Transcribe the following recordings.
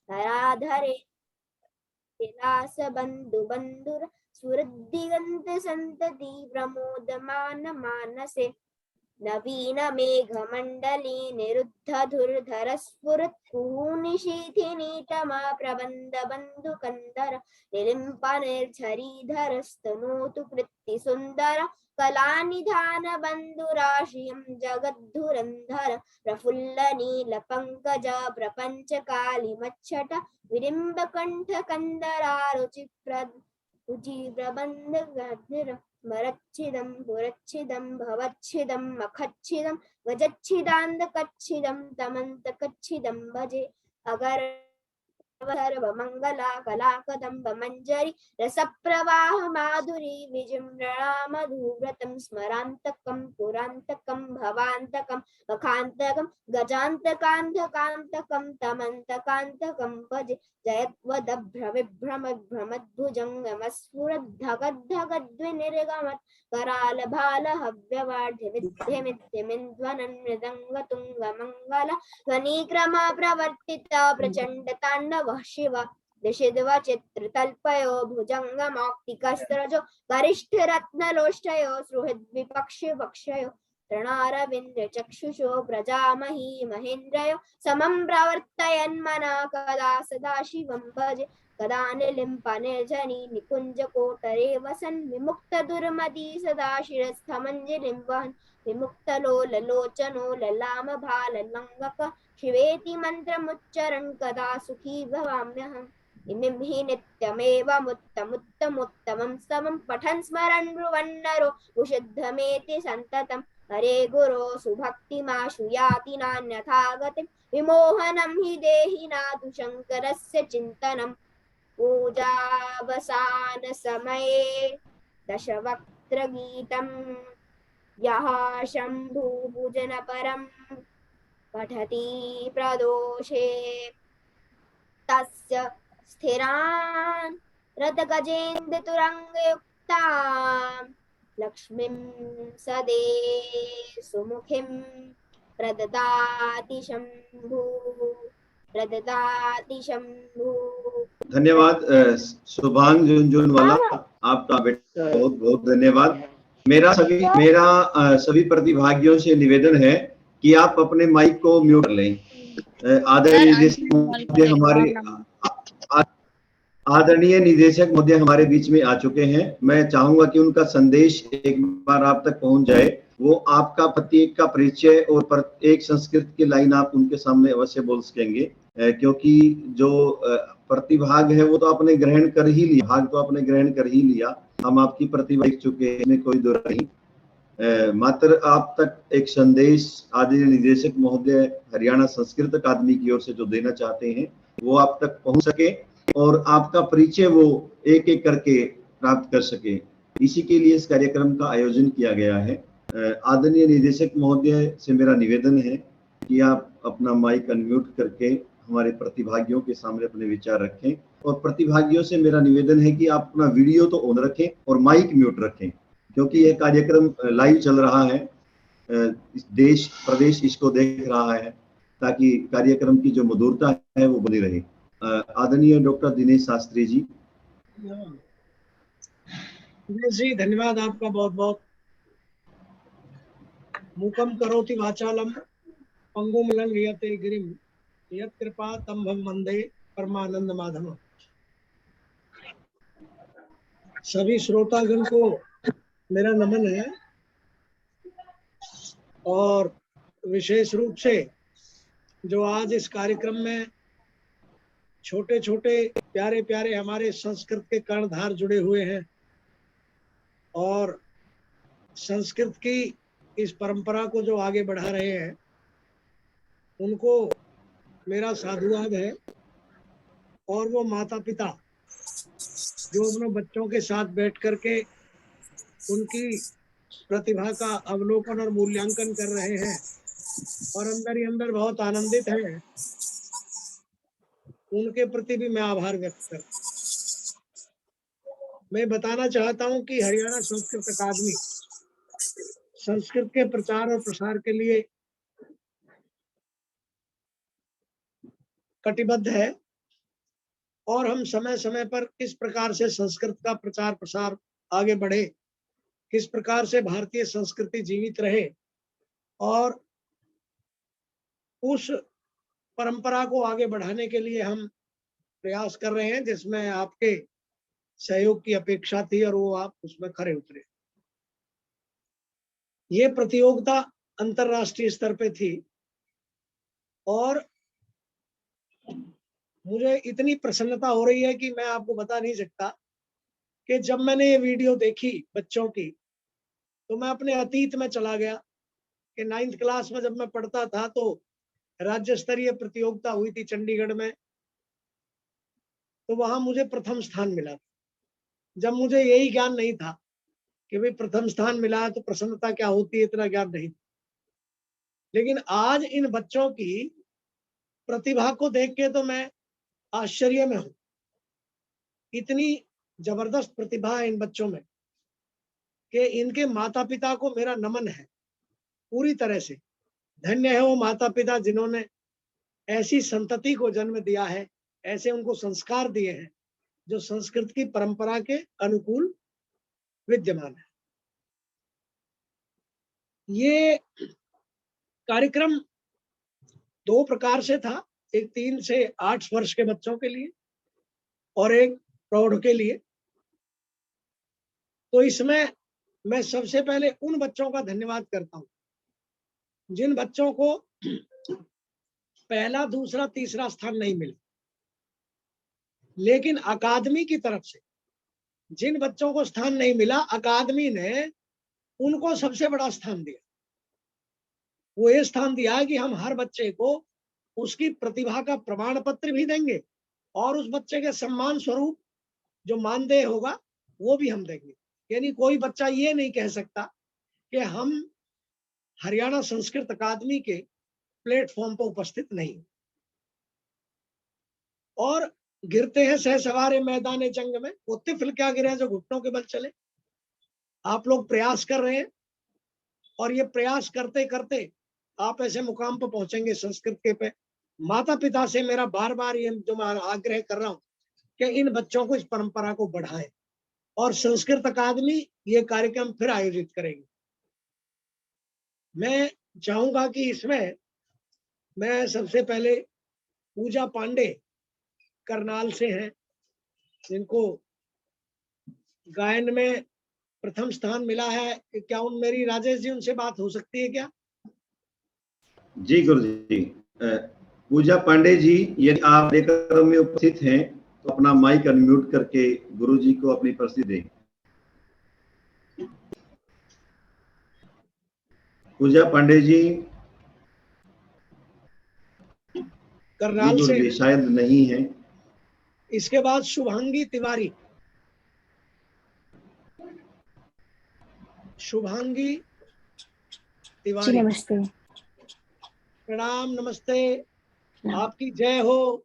धराधरे विलास बंधु बंधुर सुहृद्दिगंत संतति प्रमोदमान मानसे नवीन मेघमण्डली निरुद्धधुर्धर स्फुरत्कुहूनिशीथिनीतमा प्रबन्ध बन्धुकन्दर निलिम्पनिर्झरीधरस्तनोतु कृत्तिसुन्दर कलानिधान बन्धुराशियं जगद्धुरन्धर प्रफुल्लनीलपङ्कज प्रपञ्चकालिमच्छट विडिम्बकण्ठकन्दरारुचिप्रद रुचिप्रबन्धगद्धिर स्मरच्छिदं पुरच्छिदं भवच्छिदं मखच्छिदं गजच्छिदान्तकच्छिदं तमन्तकच्छिदं भजे अगर सर्वमङ्गला कलाकदम्ब मञ्जरी रसप्रवाह माधुरी विजृम्भणामधुव्रतं स्मरान्तकं पुरान्तकं भवान्तकं मखान्तकं गजान्तकान्तकान्तकं तमन्तकान्तकं भजे जयत्वदभ्रविभ्रमद्भुजङ्गमस्फुरद्धगद्धगद्विनिर्गमत् करालभालहव्यवाढ्यमिध्यमिध्यमिन्द्वनन् मृदङ्गतुङ्गमङ्गल ध्वनिक्रमा प्रवर्तित प्रचण्ड ताण्डवः शिव दिशिद्व चित्रतल्पयो भुजङ्गमौक्तिकस्त्रजो गरिष्ठरत्नलोष्टयो सुहृद्विपक्षिपक्षयो तृणारविन्द्रचक्षुषो प्रजामही महेन्द्रयो समं प्रवर्तयन्मना कदा सदाशिवं भजे कदा निलिम्पनिर्झरी निकुञ्जकोटरे वसन् विमुक्तदुर्मती सदा शिरस्थमञ्जलिं वहन् विमुक्तलोललोचनो ललामभाललङ्गक शिवेति मन्त्रमुच्चरन् कदा सुखी भवाम्यहम् इमिं हि नित्यमेवमुत्तमुत्तमोत्तमं स्तवं पठन् स्मरन् ब्रुवन्नरो विशुद्धमेति सन्ततं हरे गुरो सुभक्तिमाशु याति नान्यथा गतिं विमोहनं हि देहिनातु शङ्करस्य चिन्तनं पूजावसानसमये दशवक्त्रगीतं यः शम्भुभुजनपरं पठति प्रदोषे तस्य स्थिरान् रथगजेन्द्रतुरङ्गयुक्तां लक्ष्मीं सदे सुमुखीं प्रददाति शम्भु। धन्यवाद शुभांग झुंझुनवाला, आपका बेटा बहुत बहुत धन्यवाद। मेरा सभी प्रतिभागियों से निवेदन है कि आप अपने माइक को म्यूट कर लें। आदरणीय निदेशक महोदय हमारे बीच में आ चुके हैं। मैं चाहूंगा कि उनका संदेश एक बार आप तक पहुंच जाए। वो आपका प्रत्येक का परिचय और एक संस्कृत की लाइन आप उनके सामने अवश्य बोल सकेंगे, क्योंकि जो प्रतिभाग है वो तो आपने ग्रहण कर ही लिया, भाग तो आपने ग्रहण कर ही लिया। हम आपकी प्रतिभा देख चुके हैं, इसमें कोई दो नहीं। मात्र आप तक एक संदेश आदरणीय निदेशक महोदय हरियाणा संस्कृत अकादमी की ओर से जो देना चाहते हैं वो आप तक पहुंच सके और आपका परिचय वो एक एक करके प्राप्त कर सके। इसी के लिए इस कार्यक्रम का आयोजन किया गया है। आदरणीय निदेशक महोदय से मेरा निवेदन है कि आप अपना माइक अनम्यूट करके हमारे प्रतिभागियों के सामने अपने विचार रखें, और प्रतिभागियों से मेरा निवेदन है कि आप अपना वीडियो तो ऑन रखें और माइक म्यूट रखें, क्योंकि यह कार्यक्रम लाइव चल रहा है। देश प्रदेश इसको देख रहा है, ताकि कार्यक्रम की जो मधुरता है वो बनी रहे। आदरणीय डॉक्टर दिनेश शास्त्री जी। जी धन्यवाद आपका बहुत बहुत। मूकं करोति वाचालम पंगुम लंघयते गिरिम यत् कृपा तमहं वंदे परमानंद माधवम। सभी श्रोतागण को मेरा नमन है, और विशेष रूप से जो आज इस कार्यक्रम में छोटे छोटे प्यारे प्यारे हमारे संस्कृत के कर्णधार जुड़े हुए हैं और संस्कृत की इस परंपरा को जो आगे बढ़ा रहे हैं, उनको मेरा साधुवाद है। और वो माता पिता जो अपने बच्चों के साथ बैठ करके उनकी प्रतिभा का अवलोकन और मूल्यांकन कर रहे हैं और अंदर ही अंदर बहुत आनंदित हैं, उनके प्रति भी मैं आभार व्यक्त करता हूँ। मैं बताना चाहता हूँ कि हरियाणा संस्कृत अकादमी संस्कृत के प्रचार और प्रसार के लिए कटिबद्ध है और हम समय समय पर किस प्रकार से संस्कृत का प्रचार प्रसार आगे बढ़े, किस प्रकार से भारतीय संस्कृति जीवित रहे, और उस परंपरा को आगे बढ़ाने के लिए हम प्रयास कर रहे हैं, जिसमें आपके सहयोग की अपेक्षा थी और वो आप उसमें खरे उतरे। ये प्रतियोगिता अंतरराष्ट्रीय स्तर पे थी और मुझे इतनी प्रसन्नता हो रही है कि मैं आपको बता नहीं सकता कि जब मैंने ये वीडियो देखी बच्चों की, तो मैं अपने अतीत में चला गया कि 9th क्लास में जब मैं पढ़ता था तो राज्य स्तरीय प्रतियोगिता हुई थी चंडीगढ़ में, तो वहां मुझे प्रथम स्थान मिला था। जब मुझे यही ज्ञान नहीं था कि भाई प्रथम स्थान मिला है तो प्रसन्नता क्या होती है, इतना ज्ञान नहीं। लेकिन आज इन बच्चों की प्रतिभा को देख के तो मैं आश्चर्य में हूं। इतनी जबरदस्त प्रतिभा है इन बच्चों में कि इनके माता पिता को मेरा नमन है पूरी तरह से। धन्य है वो माता पिता जिन्होंने ऐसी संतति को जन्म दिया है, ऐसे उनको संस्कार दिए हैं जो संस्कृत की परंपरा के अनुकूल विद्यमान है। ये कार्यक्रम 2 प्रकार से था, एक 3 से 8 वर्ष के बच्चों के लिए और एक प्रौढ़ के लिए। तो इसमें मैं सबसे पहले उन बच्चों का धन्यवाद करता हूं जिन बच्चों को पहला, दूसरा, तीसरा स्थान नहीं मिला, लेकिन अकादमी की तरफ से जिन बच्चों को स्थान नहीं मिला, अकादमी ने उनको सबसे बड़ा स्थान दिया। वो ये स्थान दिया कि हम हर बच्चे को उसकी प्रतिभा का प्रमाण पत्र भी देंगे और उस बच्चे के सम्मान स्वरूप जो मानदेय होगा वो भी हम देंगे। यानी कोई बच्चा ये नहीं कह सकता कि हम हरियाणा संस्कृत अकादमी के प्लेटफॉर्म पर उपस्थित नहीं। और गिरते हैं सहसवारे मैदान जंग में, वो तिफल क्या गिरे जो घुटनों के बल चले। आप लोग प्रयास कर रहे हैं और ये प्रयास करते करते आप ऐसे मुकाम पर पहुंचेंगे संस्कृत के पे। माता पिता से मेरा बार बार ये जो मैं आग्रह कर रहा हूं कि इन बच्चों को इस परंपरा को बढ़ाएं और संस्कृत अकादमी ये कार्यक्रम फिर आयोजित करेगी। मैं चाहूंगा कि इसमें मैं सबसे पहले पूजा पांडे करनाल से हैं, जिनको गायन में प्रथम स्थान मिला है। क्या मेरी राजेश जी उनसे बात हो सकती है क्या? जी गुरुजी। पूजा पांडे जी, यदि आप कार्यक्रम में उपस्थित हैं तो अपना माइक अनम्यूट करके गुरुजी को अपनी प्रस्तुति दें। पूजा पांडे जी करनाल से गुरुजी शायद नहीं है। इसके बाद शुभांगी तिवारी। शुभांगी तिवारी, नमस्ते। प्रणाम, नमस्ते, आपकी जय हो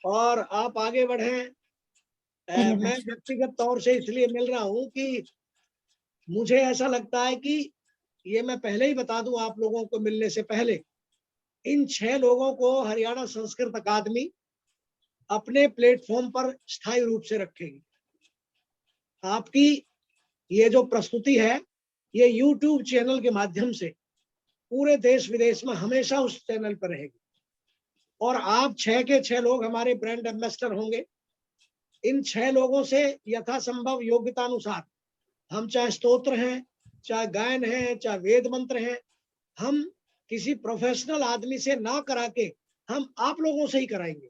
और आप आगे बढ़ें। मैं व्यक्तिगत तौर से इसलिए मिल रहा हूं कि मुझे ऐसा लगता है कि ये मैं पहले ही बता दूं आप लोगों को मिलने से पहले, इन 6 लोगों को हरियाणा संस्कृत अकादमी अपने प्लेटफॉर्म पर स्थायी रूप से रखेगी। आपकी ये जो प्रस्तुति है ये YouTube चैनल के माध्यम से पूरे देश विदेश में हमेशा उस चैनल पर रहेगी और आप 6 के 6 लोग हमारे ब्रांड एम्बेसडर होंगे। इन 6 लोगों से यथासंभव योग्यता अनुसार हम चाहे स्तोत्र हैं, चाहे गायन है, चाहे वेद मंत्र हैं, हम किसी प्रोफेशनल आदमी से ना करा के हम आप लोगों से ही कराएंगे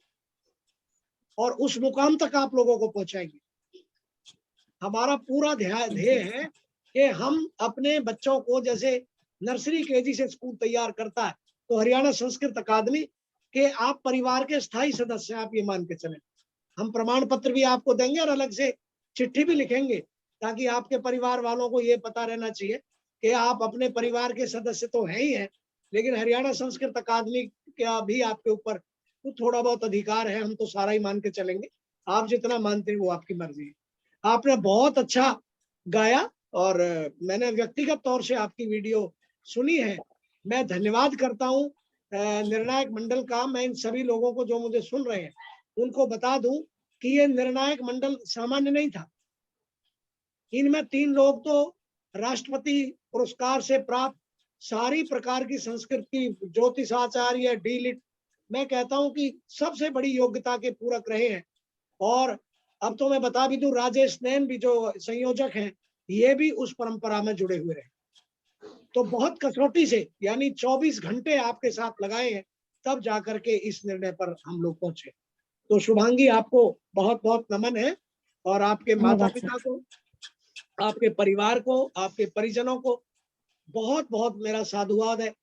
और उस मुकाम तक आप लोगों को पहुंचाएंगे। हमारा पूरा ध्येय है कि हम अपने बच्चों को जैसे नर्सरी केजी से स्कूल तैयार करता है, तो हरियाणा संस्कृत अकादमी के आप परिवार के स्थायी सदस्य हैं, आप ये मान के चलें। हम प्रमाण पत्र भी आपको देंगे और अलग से चिट्ठी भी लिखेंगे ताकि आपके परिवार वालों को ये पता रहना चाहिए कि आप अपने परिवार के सदस्य तो है ही हैं, लेकिन हरियाणा संस्कृत अकादमी का भी आपके ऊपर थोड़ा बहुत अधिकार है। हम तो सारा ही मान के चलेंगे, आप जितना मानते हैं वो आपकी मर्जी है। आपने बहुत अच्छा गाया और मैंने व्यक्तिगत तौर से आपकी वीडियो सुनी है। मैं धन्यवाद करता हूँ निर्णायक मंडल का। मैं इन सभी लोगों को जो मुझे सुन रहे हैं उनको बता दूं कि ये निर्णायक मंडल सामान्य नहीं था। इनमें 3 लोग तो राष्ट्रपति पुरस्कार से प्राप्त सारी प्रकार की संस्कृत की ज्योतिषाचार्य, डीलिट, मैं कहता हूं कि सबसे बड़ी योग्यता के पूरक रहे हैं। और अब तो मैं बता भी दूं, राजेश नैन भी जो संयोजक हैं, ये भी उस परंपरा में जुड़े हुए रहे। तो बहुत कसौटी से, यानी 24 घंटे आपके साथ लगाए हैं, तब जाकर के इस निर्णय पर हम लोग पहुंचे। तो शुभांगी, आपको बहुत बहुत नमन है, और आपके माता पिता को, आपके परिवार को, आपके परिजनों को बहुत बहुत मेरा साधुवाद है,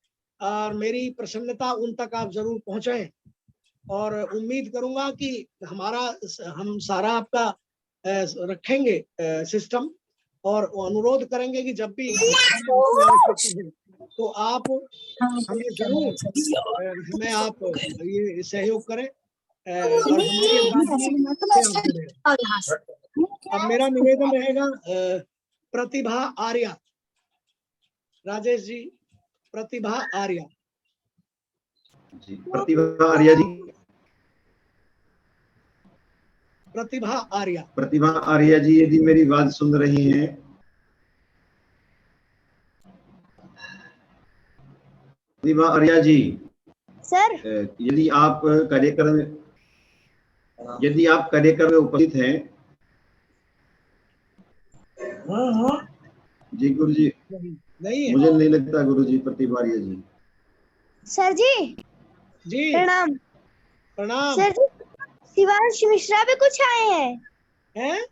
और मेरी प्रसन्नता उन तक आप जरूर पहुंचाएं। और उम्मीद करूंगा कि हम सारा आपका रखेंगे सिस्टम, और अनुरोध करेंगे कि जब भी तो आप हमें जरूर हमें आप ये सहयोग करें, और हमारी अकादमी से आप जुड़े। अब मेरा निवेदन रहेगा, प्रतिभा आर्या, राजेश जी, प्रतिभा आर्या जी, प्रतिभा आर्या जी। प्रतिभा आर्या। प्रतिभा आर्या जी, यदि मेरी बात सुन रही हैं, प्रतिभा आर्या जी सर, यदि आप कार्यक्रम में उपस्थित हैं। जी गुरु जी, नहीं है। मुझे नहीं लगता गुरु जी प्रतिभा आर्या जी। सर जी जी प्रणाम। प्रणाम। सर जी, शिवांश मिश्रा भी कुछ आए हैं।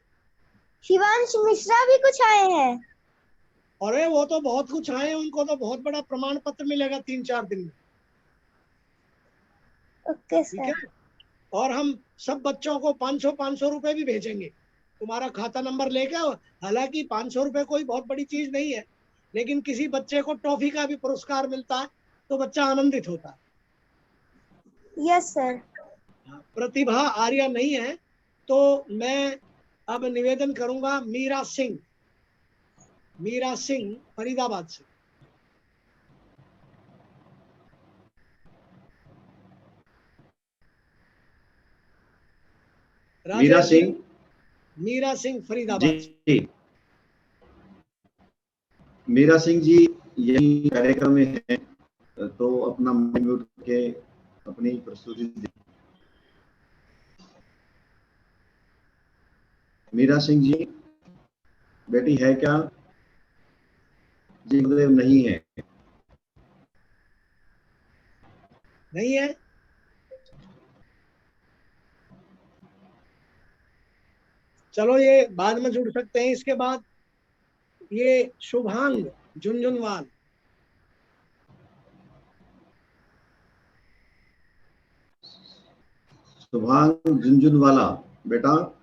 शिवांश मिश्रा भी कुछ आए हैं। अरे वो तो बहुत कुछ आए हैं, उनको तो बहुत बड़ा प्रमाण पत्र मिलेगा 3-4 दिन में। ओके ठीक सर। है, और हम सब बच्चों को 500 रुपए भी भेजेंगे, तुम्हारा खाता नंबर लेके। हालांकि 500 रुपए कोई बहुत बड़ी चीज नहीं है, लेकिन किसी बच्चे को टॉफी का भी पुरस्कार मिलता है तो बच्चा आनंदित होता है। Yes sir. प्रतिभा आर्या नहीं है, तो मैं अब निवेदन करूंगा मीरा सिंह फरीदाबाद से। मीरा सिंह फरीदाबाद से। जी, मीरा सिंह जी यही कार्यक्रम में है, तो अपना म्यूट के अपनी प्रस्तुति दी। मीरा सिंह जी, बेटी है क्या? जी गुरुदेव, नहीं है। नहीं है। चलो, ये बाद में जुड़ सकते हैं। इसके बाद ये शुभांग झुंझुनवाल। शुभांग झुंझुनवाला बेटा,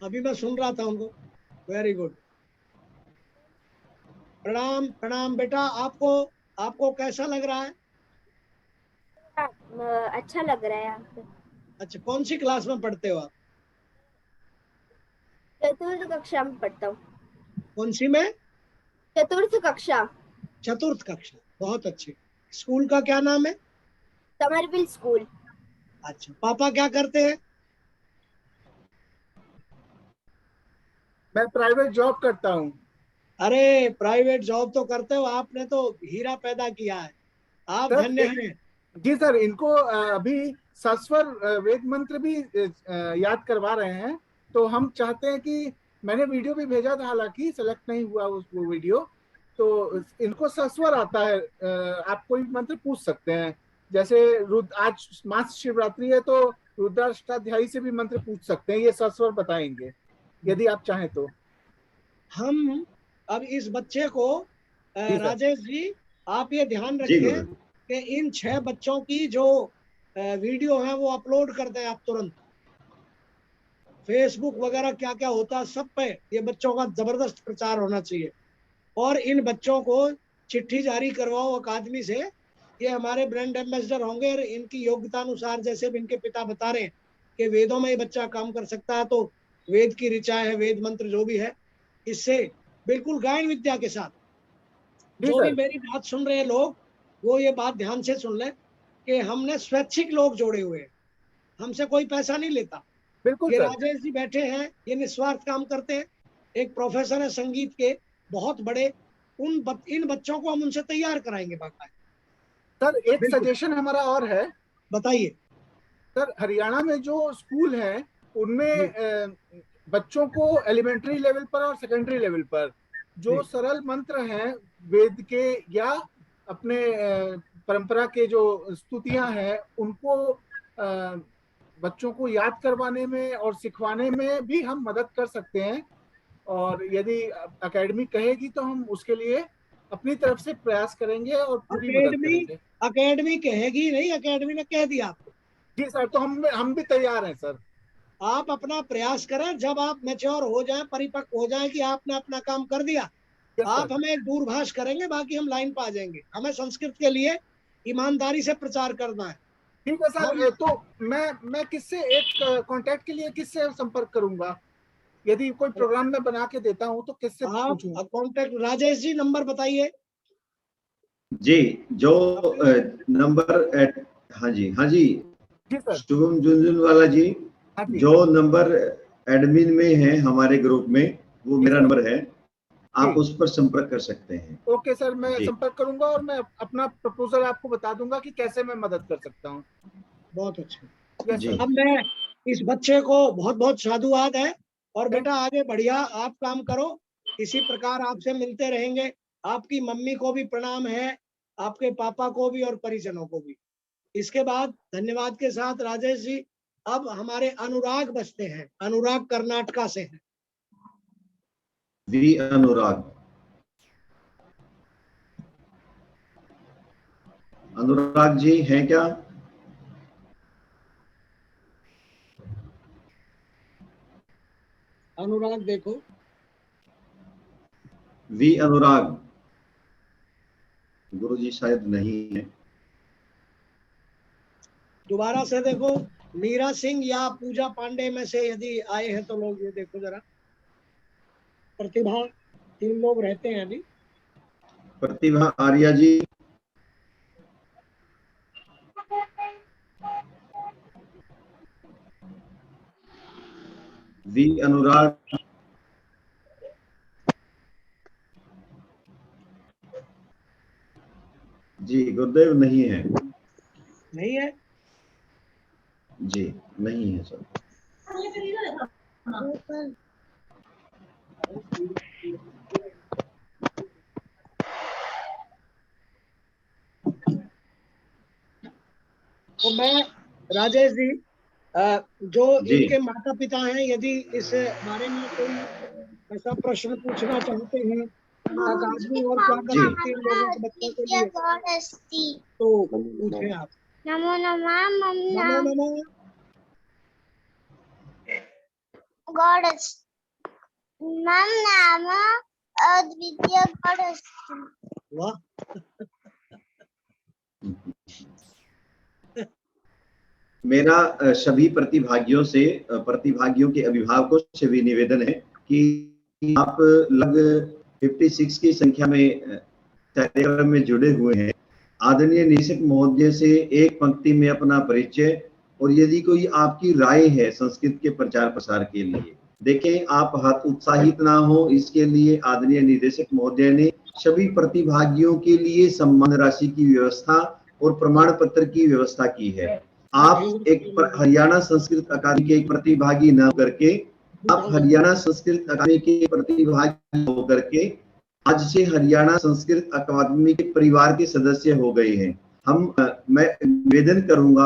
अभी मैं सुन रहा था उनको। वेरी गुड, प्रणाम प्रणाम बेटा। आपको कैसा लग रहा है? अच्छा लग रहा है आपको? अच्छा, कौन सी क्लास में पढ़ते हो आप? चतुर्थ कक्षा में पढ़ता हूँ। कौन सी में? चतुर्थ कक्षा। चतुर्थ कक्षा, बहुत अच्छे। स्कूल का क्या नाम है? Somerville school. अच्छा, पापा क्या करते हैं? मैं प्राइवेट जॉब करता हूँ। अरे, प्राइवेट जॉब तो करते हो, आपने तो हीरा पैदा किया है, आप सर, धन्य हैं। जी सर, इनको अभी सस्वर वेद मंत्र भी याद करवा रहे हैं, तो हम चाहते हैं कि मैंने वीडियो भी भेजा था, हालांकि सेलेक्ट नहीं हुआ वो वीडियो। तो इनको सस्वर आता है, आप कोई मंत्र पूछ सकते हैं। जैसे आज महाशिवरात्रि है, तो रुद्राष्टाध्यायी से भी मंत्र पूछ सकते हैं, ये सस्वर बताएंगे यदि आप चाहें तो। हम अब इस बच्चे को, राजेश जी, आप ये ध्यान जी रखें गुरु। कि इन 6 बच्चों की जो वीडियो है वो अपलोड कर दें आप तुरंत। फेसबुक वगैरह क्या क्या होता है, सब पे ये बच्चों का जबरदस्त प्रचार होना चाहिए। और इन बच्चों को चिट्ठी जारी करवाओ अकादमी से, ये हमारे ब्रांड एम्बेसडर होंगे। और इनकी योग्यता अनुसार, जैसे भी इनके पिता बता रहे हैं कि वेदों में ये बच्चा काम कर सकता है, तो वेद की ऋचा है, वेद मंत्र जो भी है, इससे बिल्कुल गायन विद्या के साथ। जो भी मेरी बात सुन रहे हैं लोग, वो ये बात ध्यान से सुन लें कि हमने स्वैच्छिक लोग जोड़े हुए हैं। हमसे कोई पैसा नहीं लेता। बिल्कुल ये सर। राजेश जी बैठे हैं, ये निस्वार्थ काम करते हैं, एक प्रोफेसर है संगीत के बहुत बड़े, इन बच्चों को हम उनसे तैयार कराएंगे बाकायदा। सर एक बिल्कुल। सजेशन हमारा और है। बताइए। सर हरियाणा में जो स्कूल हैं जी। उनमें बच्चों को एलिमेंट्री लेवल पर और सेकेंडरी लेवल पर जो जी। सरल मंत्र हैं वेद के या अपने परंपरा के जो स्तुतियां हैं उनको बच्चों को याद करवाने में और सिखवाने में भी हम मदद कर सकते हैं। और यदि एकेडमी कहेगी तो हम उसके लिए अपनी तरफ से प्रयास करेंगे और पूरी मदद करेंगे। एकेडमी कहेगी नहीं, एकेडमी ने कह दिया आपको। जी सर, तो हम भी तैयार हैं सर। आप अपना प्रयास करें, जब आप मैच्योर हो जाएं, परिपक्व हो जाएं कि आपने अपना काम कर दिया, आप हमें एक दूरभाष करेंगे, बाकी हम लाइन पा जाएंगे। हमें संस्कृत के लिए ईमानदारी से प्रचार करना है। ठीक है सर। तो मैं किससे एक कांटेक्ट के लिए किससे संपर्क करूंगा? यदि कोई प्रोग्राम में बना के देता हूं तो किससे पूछूं? आप कांटेक्ट, राजेश जी नंबर बताइए। जी, जो नंबर हाँ जी जी सर। शुभम झुंझुनवाला जी, हाँ जी। जो नंबर एडमिन में है हमारे ग्रुप में, वो मेरा नंबर है, आप उस पर संपर्क कर सकते हैं। ओके सर, मैं जी। संपर्क करूंगा और मैं अपना प्रपोजल आपको बता दूंगा कि कैसे मैं मदद कर सकता हूँ। बहुत अच्छा। Yes sir. अब मैं इस बच्चे को बहुत बहुत साधुवाद है, और बेटा आगे बढ़िया, आप काम करो, इसी प्रकार आपसे मिलते रहेंगे। आपकी मम्मी को भी प्रणाम है, आपके पापा को भी और परिजनों को भी। इसके बाद धन्यवाद के साथ राजेश जी, अब हमारे अनुराग बचते हैं। अनुराग कर्नाटका से हैं। वी अनुराग। अनुराग जी हैं क्या? अनुराग देखो। वी अनुराग गुरुजी शायद नहीं है। दोबारा से देखो, मीरा सिंह या पूजा पांडे में से यदि आए हैं तो लोग ये देखो जरा। प्रतिभा, 3 लोग रहते हैं अभी। प्रतिभा आर्या जी, वी अनुराग, जी गुरुदेव नहीं है। नहीं है जी नहीं है सर। तो मैं, राजेश जी, जो जी इनके माता पिता हैं, यदि इस बारे में कोई ऐसा प्रश्न पूछना चाहते हैं, अकादमी और क्या कर जी सकती है लोगों के बच्चों के लिए, तो पूछें आप। नमो नमः नमो नमो। गॉडेस मम नाम अद्वितीय गॉडेस। वाह। मेरा सभी प्रतिभागियों के अभिभावकों से भी निवेदन है कि आप लगभग 56 की संख्या में कार्यक्रम में जुड़े हुए हैं। आदरणीय निदेशक महोदय से एक पंक्ति में अपना परिचय, और यदि कोई आपकी राय है संस्कृत के प्रचार प्रसार के लिए, देखें आप हाथ उत्साहित ना हो, इसके लिए आदरणीय निदेशक महोदय ने सभी प्रतिभागियों के लिए सम्मान राशि की व्यवस्था और प्रमाण पत्र की व्यवस्था की है। आप एक हरियाणा संस्कृत अकादमी के प्रतिभागी न करके, आप हरियाणा संस्कृत अकादमी के प्रतिभागी होकर के आज से हरियाणा संस्कृत अकादमी के परिवार के सदस्य हो गए हैं। मैं निवेदन करूंगा,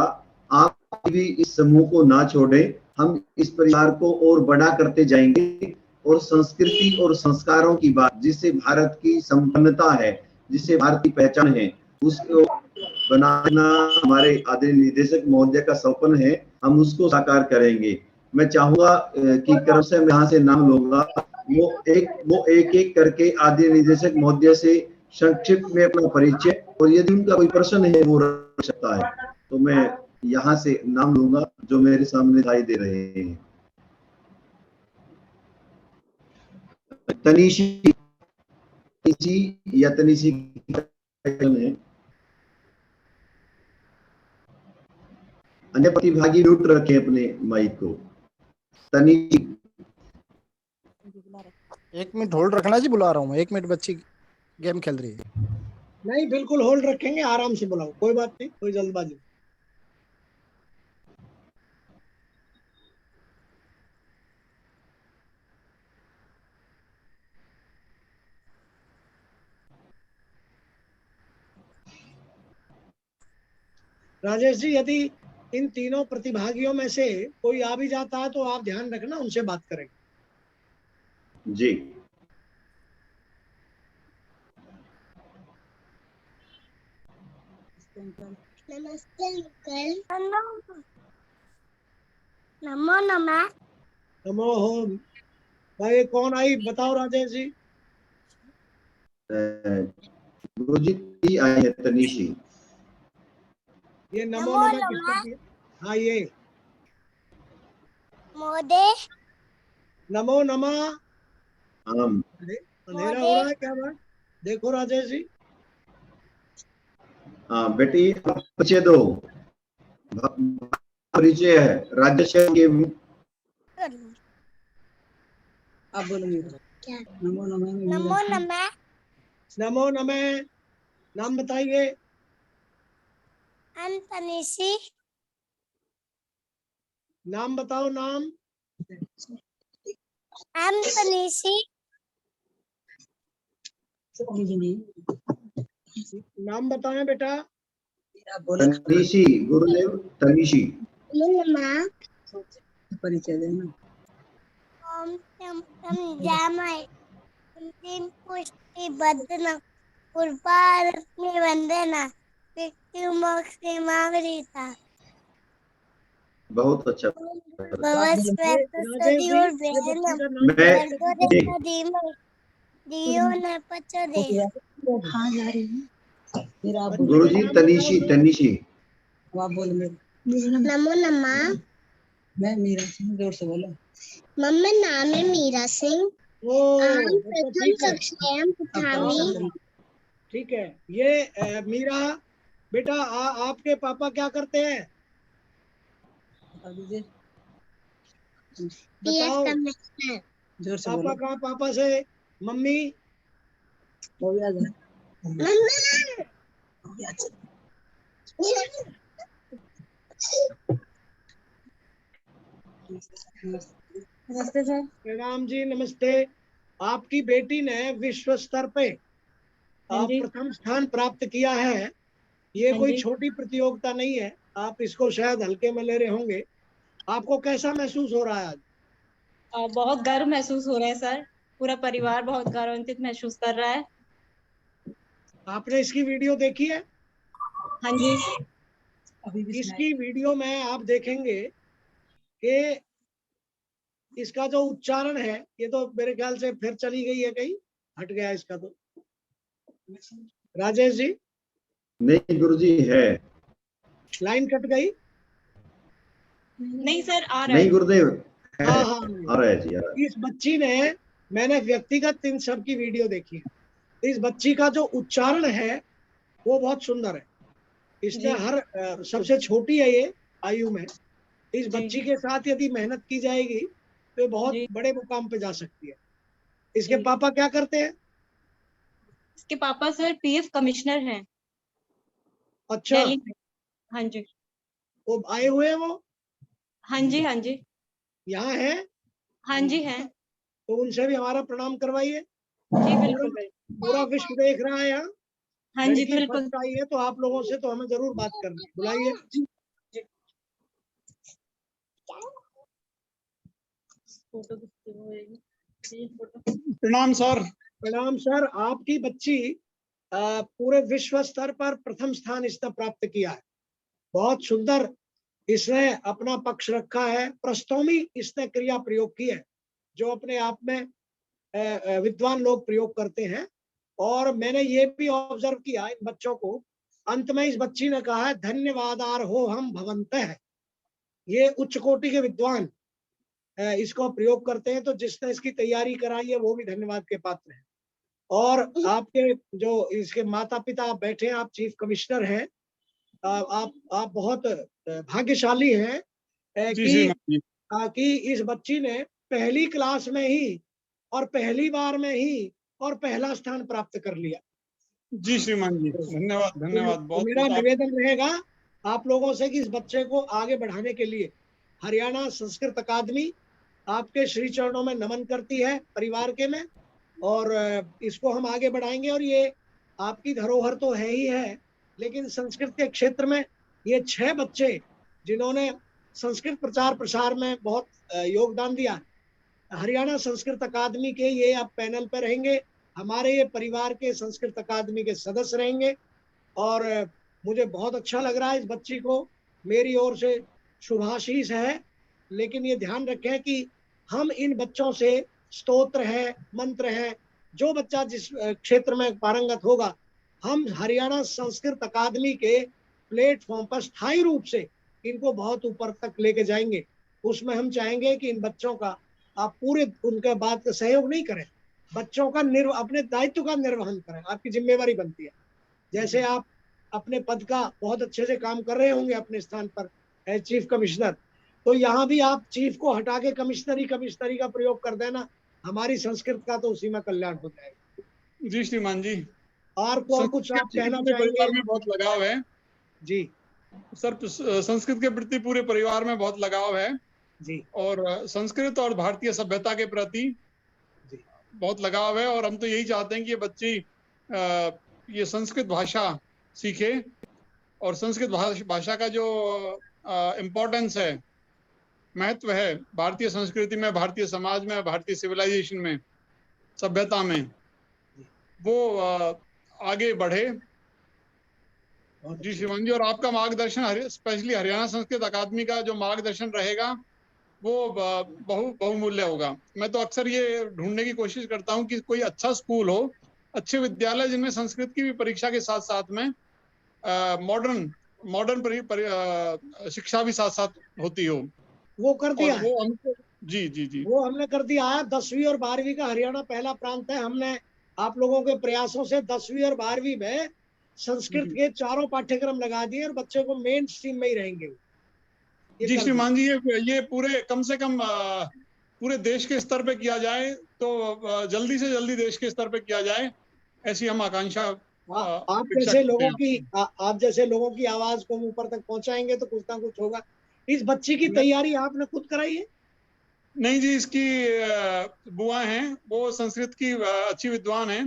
आप भी इस समूह को ना छोड़ें। हम इस परिवार को और बड़ा करते जाएंगे, और संस्कृति और संस्कारों की बात, जिससे भारत की संपन्नता है, जिससे भारत की पहचान है, उसको बनाना हमारे आदरणीय निदेशक महोदय का सपन है। हम उसको साकार करेंगे। मैं चाहूंगा कि क्रम से मैं यहाँ से नाम लूंगा, वो एक करके आदरणीय निदेशक महोदय से संक्षिप्त में अपना परिचय, और यदि उनका कोई प्रश्न है वो रख सकता है, तो मैं यहाँ से नाम लूंगा जो मेरे सामने दिखाई दे रहे हैं। तनीशी या तनीशी है। अन्य प्रतिभागी म्यूट रखें अपने माइक को। तनीशी, 1 मिनट होल्ड रखना जी, बुला रहा हूँ। 1 मिनट, बच्ची गेम खेल रही है। नहीं, बिल्कुल होल्ड रखेंगे, आराम से बुलाओ, कोई बात नहीं, कोई जल्दबाजी नहीं। राजेश जी, यदि इन तीनों प्रतिभागियों में से कोई आ भी जाता है तो आप ध्यान रखना, उनसे बात करेंगे। जी। नमस्ते अंकल। नमो नमः। नमो हो भाई, कौन आई बताओ राजेश जी। गुरुजी आई है तनीशी। ये नमो नमो नमः किसको दिया? हाँ, ये मोदे। नमो नमः। अंधेरा हो रहा है क्या बात? देखो राजेश जी। हाँ बेटी, परिचय दो। परिचय है राज्य के। आप बोलेंगे क्या? नमो नमः। नमो नमः। नमो नमः। नाम बताइए। तनीशी। नाम बताओ, नाम। तनीशी। नाम बताएं बेटा। आप बोले तनीशी, गुरुदेव तनीशी। नमः। परिचय देना। ओम तम तम जामय अंतिम पुष्टि बदन कृपारत्नि वंदना व्यक्ति मोक्ष मावरिता। बहुत अच्छा। भवस्वेत राजेश जी, सदियोर ये बच्ची बहनम का नाम मैं वर्गोदे सदीमय दियो न पचदे। हाँ जा रही है। फिर आप बच्ची बोले। का गुरुजी नाम तनीशी, बताओ। तनीशी। आप बोलेंगे। नमो नमः। मैं मीरा सिंह, जोर से बोलो। मम्मा नाम है मीरा सिंह। ओ अहम अच्छा, प्रथम ठीक है, कक्षायां पठामि। ठीक है। ये मीरा बेटा, आपके पापा क्या करते हैं? बता दीजिए। बताओ। जोर से पापा बोलो। कहाँ? पापा से मम्मी। हो गया जा। मम्मा। हो गया। नमस्ते सर। प्रणाम जी, नमस्ते। आपकी बेटी ने विश्व स्तर पे हाँ जी। प्रथम स्थान प्राप्त किया है। ये हाँ कोई जी। छोटी प्रतियोगिता नहीं है, आप इसको शायद हल्के में ले रहे होंगे। आपको कैसा महसूस हो रहा है आज? बहुत गर्व महसूस हो रहा है सर। पूरा परिवार बहुत गौरवान्वित महसूस कर रहा है। आपने इसकी वीडियो देखी है? हाँ जी। अभी भी इसकी वीडियो में आप देखेंगे कि इसका जो उच्चारण है, ये तो मेरे ख्याल से फिर चली गई है, कहीं हट गया इसका तो। राजेश जी, नहीं गुरुजी है। लाइन कट गई? नहीं सर, आ रहा नहीं है। गुरुदेव है। हाँ, आ रहा है जी, आ रहा है। इस बच्ची ने, मैंने व्यक्तिगत इन सब की वीडियो देखी है। इस बच्ची का जो उच्चारण है वो बहुत सुंदर है। इसने हर सबसे छोटी है ये आयु में। इस बच्ची के साथ यदि मेहनत की जाएगी तो ये बहुत बड़े मुकाम पे जा सकती है। इसके पापा क्या करते हैं? इसके पापा सर पीएफ कमिश्नर हैं अच्छा, दिल्ली में। हाँ जी। वो आए हुए हैं वो? हाँ जी। हाँ जी। यहाँ है? हाँ जी हैं। तो उनसे भी हमारा प्रणाम करवाइए। जी बिल्कुल। पूरा विश्व देख रहा है यहाँ। हाँ जी लड़की बिल्कुल। फर्स्ट आई है, तो आप लोगों से तो हमें जरूर बात करनी है। बुलाइए। प्रणाम सर। प्रणाम सर। आपकी बच्ची पूरे विश्व स्तर पर प्रथम स्थान इसने प्राप्त किया है। बहुत सुंदर इसने अपना पक्ष रखा है। प्रस्तोमी इसने क्रिया प्रयोग की है, जो अपने आप में विद्वान लोग प्रयोग करते हैं। और मैंने ये भी ऑब्जर्व किया इन बच्चों को, अंत में इस बच्ची ने कहा है धन्यवादार हो हम भवंत है। ये उच्च कोटि के विद्वान इसको प्रयोग करते हैं। तो जिसने इसकी तैयारी कराई है वो भी धन्यवाद के पात्र है। और आपके जो इसके माता पिता बैठे हैं, आप चीफ कमिश्नर हैं, आप बहुत भाग्यशाली हैं कि इस बच्ची ने पहली क्लास में ही और पहली बार में ही और पहला स्थान प्राप्त कर लिया। जी श्रीमान जी, धन्यवाद धन्यवाद। तो बहुत मेरा निवेदन रहेगा आप लोगों से कि इस बच्चे को आगे बढ़ाने के लिए हरियाणा संस्कृत अकादमी आपके श्री चरणों में नमन करती है परिवार के में, और इसको हम आगे बढ़ाएंगे। और ये आपकी धरोहर तो है ही है, लेकिन संस्कृत के क्षेत्र में ये 6 बच्चे जिन्होंने संस्कृत प्रचार प्रसार में बहुत योगदान दिया, हरियाणा संस्कृत अकादमी के ये अब पैनल पर रहेंगे, हमारे ये परिवार के संस्कृत अकादमी के सदस्य रहेंगे। और मुझे बहुत अच्छा लग रहा है। इस बच्ची को मेरी ओर से शुभाशीष है, लेकिन ये ध्यान रखें कि हम इन बच्चों से स्तोत्र है, मंत्र है, जो बच्चा जिस क्षेत्र में पारंगत होगा, हम हरियाणा संस्कृत अकादमी के प्लेटफॉर्म पर स्थायी रूप से इनको बहुत ऊपर तक लेके जाएंगे। उसमें हम चाहेंगे कि इन बच्चों का आप पूरे उनके बात का सहयोग नहीं करें, बच्चों का अपने दायित्व का निर्वहन करें, आपकी जिम्मेवारी बनती है। जैसे आप अपने पद का बहुत अच्छे से काम कर रहे होंगे अपने स्थान पर एज चीफ कमिश्नर, तो यहाँ भी आप चीफ को हटा के कमिश्नरी का प्रयोग कर देना, हमारी संस्कृत का तो उसी में कल्याण हो जाएगा। जी श्रीमान जी, और कुछ आप कहना चाहेंगे? चाहेंगे? में बहुत लगाव है जी सर, संस्कृत के प्रति पूरे परिवार में बहुत लगाव है जी, और संस्कृत और भारतीय सभ्यता के प्रति जी बहुत लगाव है। और हम तो यही चाहते हैं कि ये बच्ची ये संस्कृत भाषा सीखे, और संस्कृत भाषा का जो इम्पोर्टेंस है, महत्व है भारतीय संस्कृति में, भारतीय समाज में, भारतीय सिविलाइजेशन में, सभ्यता में, वो आगे बढ़े। जी श्रीमान जी, और आपका मार्गदर्शन, स्पेशली हरियाणा संस्कृत अकादमी का जो मार्गदर्शन रहेगा वो बहुमूल्य होगा। मैं तो अक्सर ये ढूंढने की कोशिश करता हूँ कि कोई अच्छा स्कूल हो, अच्छे विद्यालय जिनमें संस्कृत की भी परीक्षा के साथ साथ में मॉडर्न शिक्षा भी साथ साथ होती हो। वो कर दिया है। वो हमको जी जी जी वो हमने कर दिया है। 10वीं और 12वीं का हरियाणा पहला प्रांत है। हमने आप लोगों के प्रयासों से 10वीं और 12वीं में संस्कृत के चारों पाठ्यक्रम लगा दिए और बच्चे को मेन स्ट्रीम में ही रहेंगे। जी श्रीमान जी, ये पूरे कम से कम पूरे देश के स्तर पे किया जाए तो जल्दी से जल्दी देश के स्तर पे किया जाए, ऐसी हम आकांक्षा आप जैसे लोगों की आवाज को ऊपर तक पहुंचाएंगे तो कुछ ना कुछ होगा। इस बच्ची की तैयारी आपने खुद कराई है? नहीं जी, इसकी बुआ हैं, वो संस्कृत की अच्छी विद्वान हैं,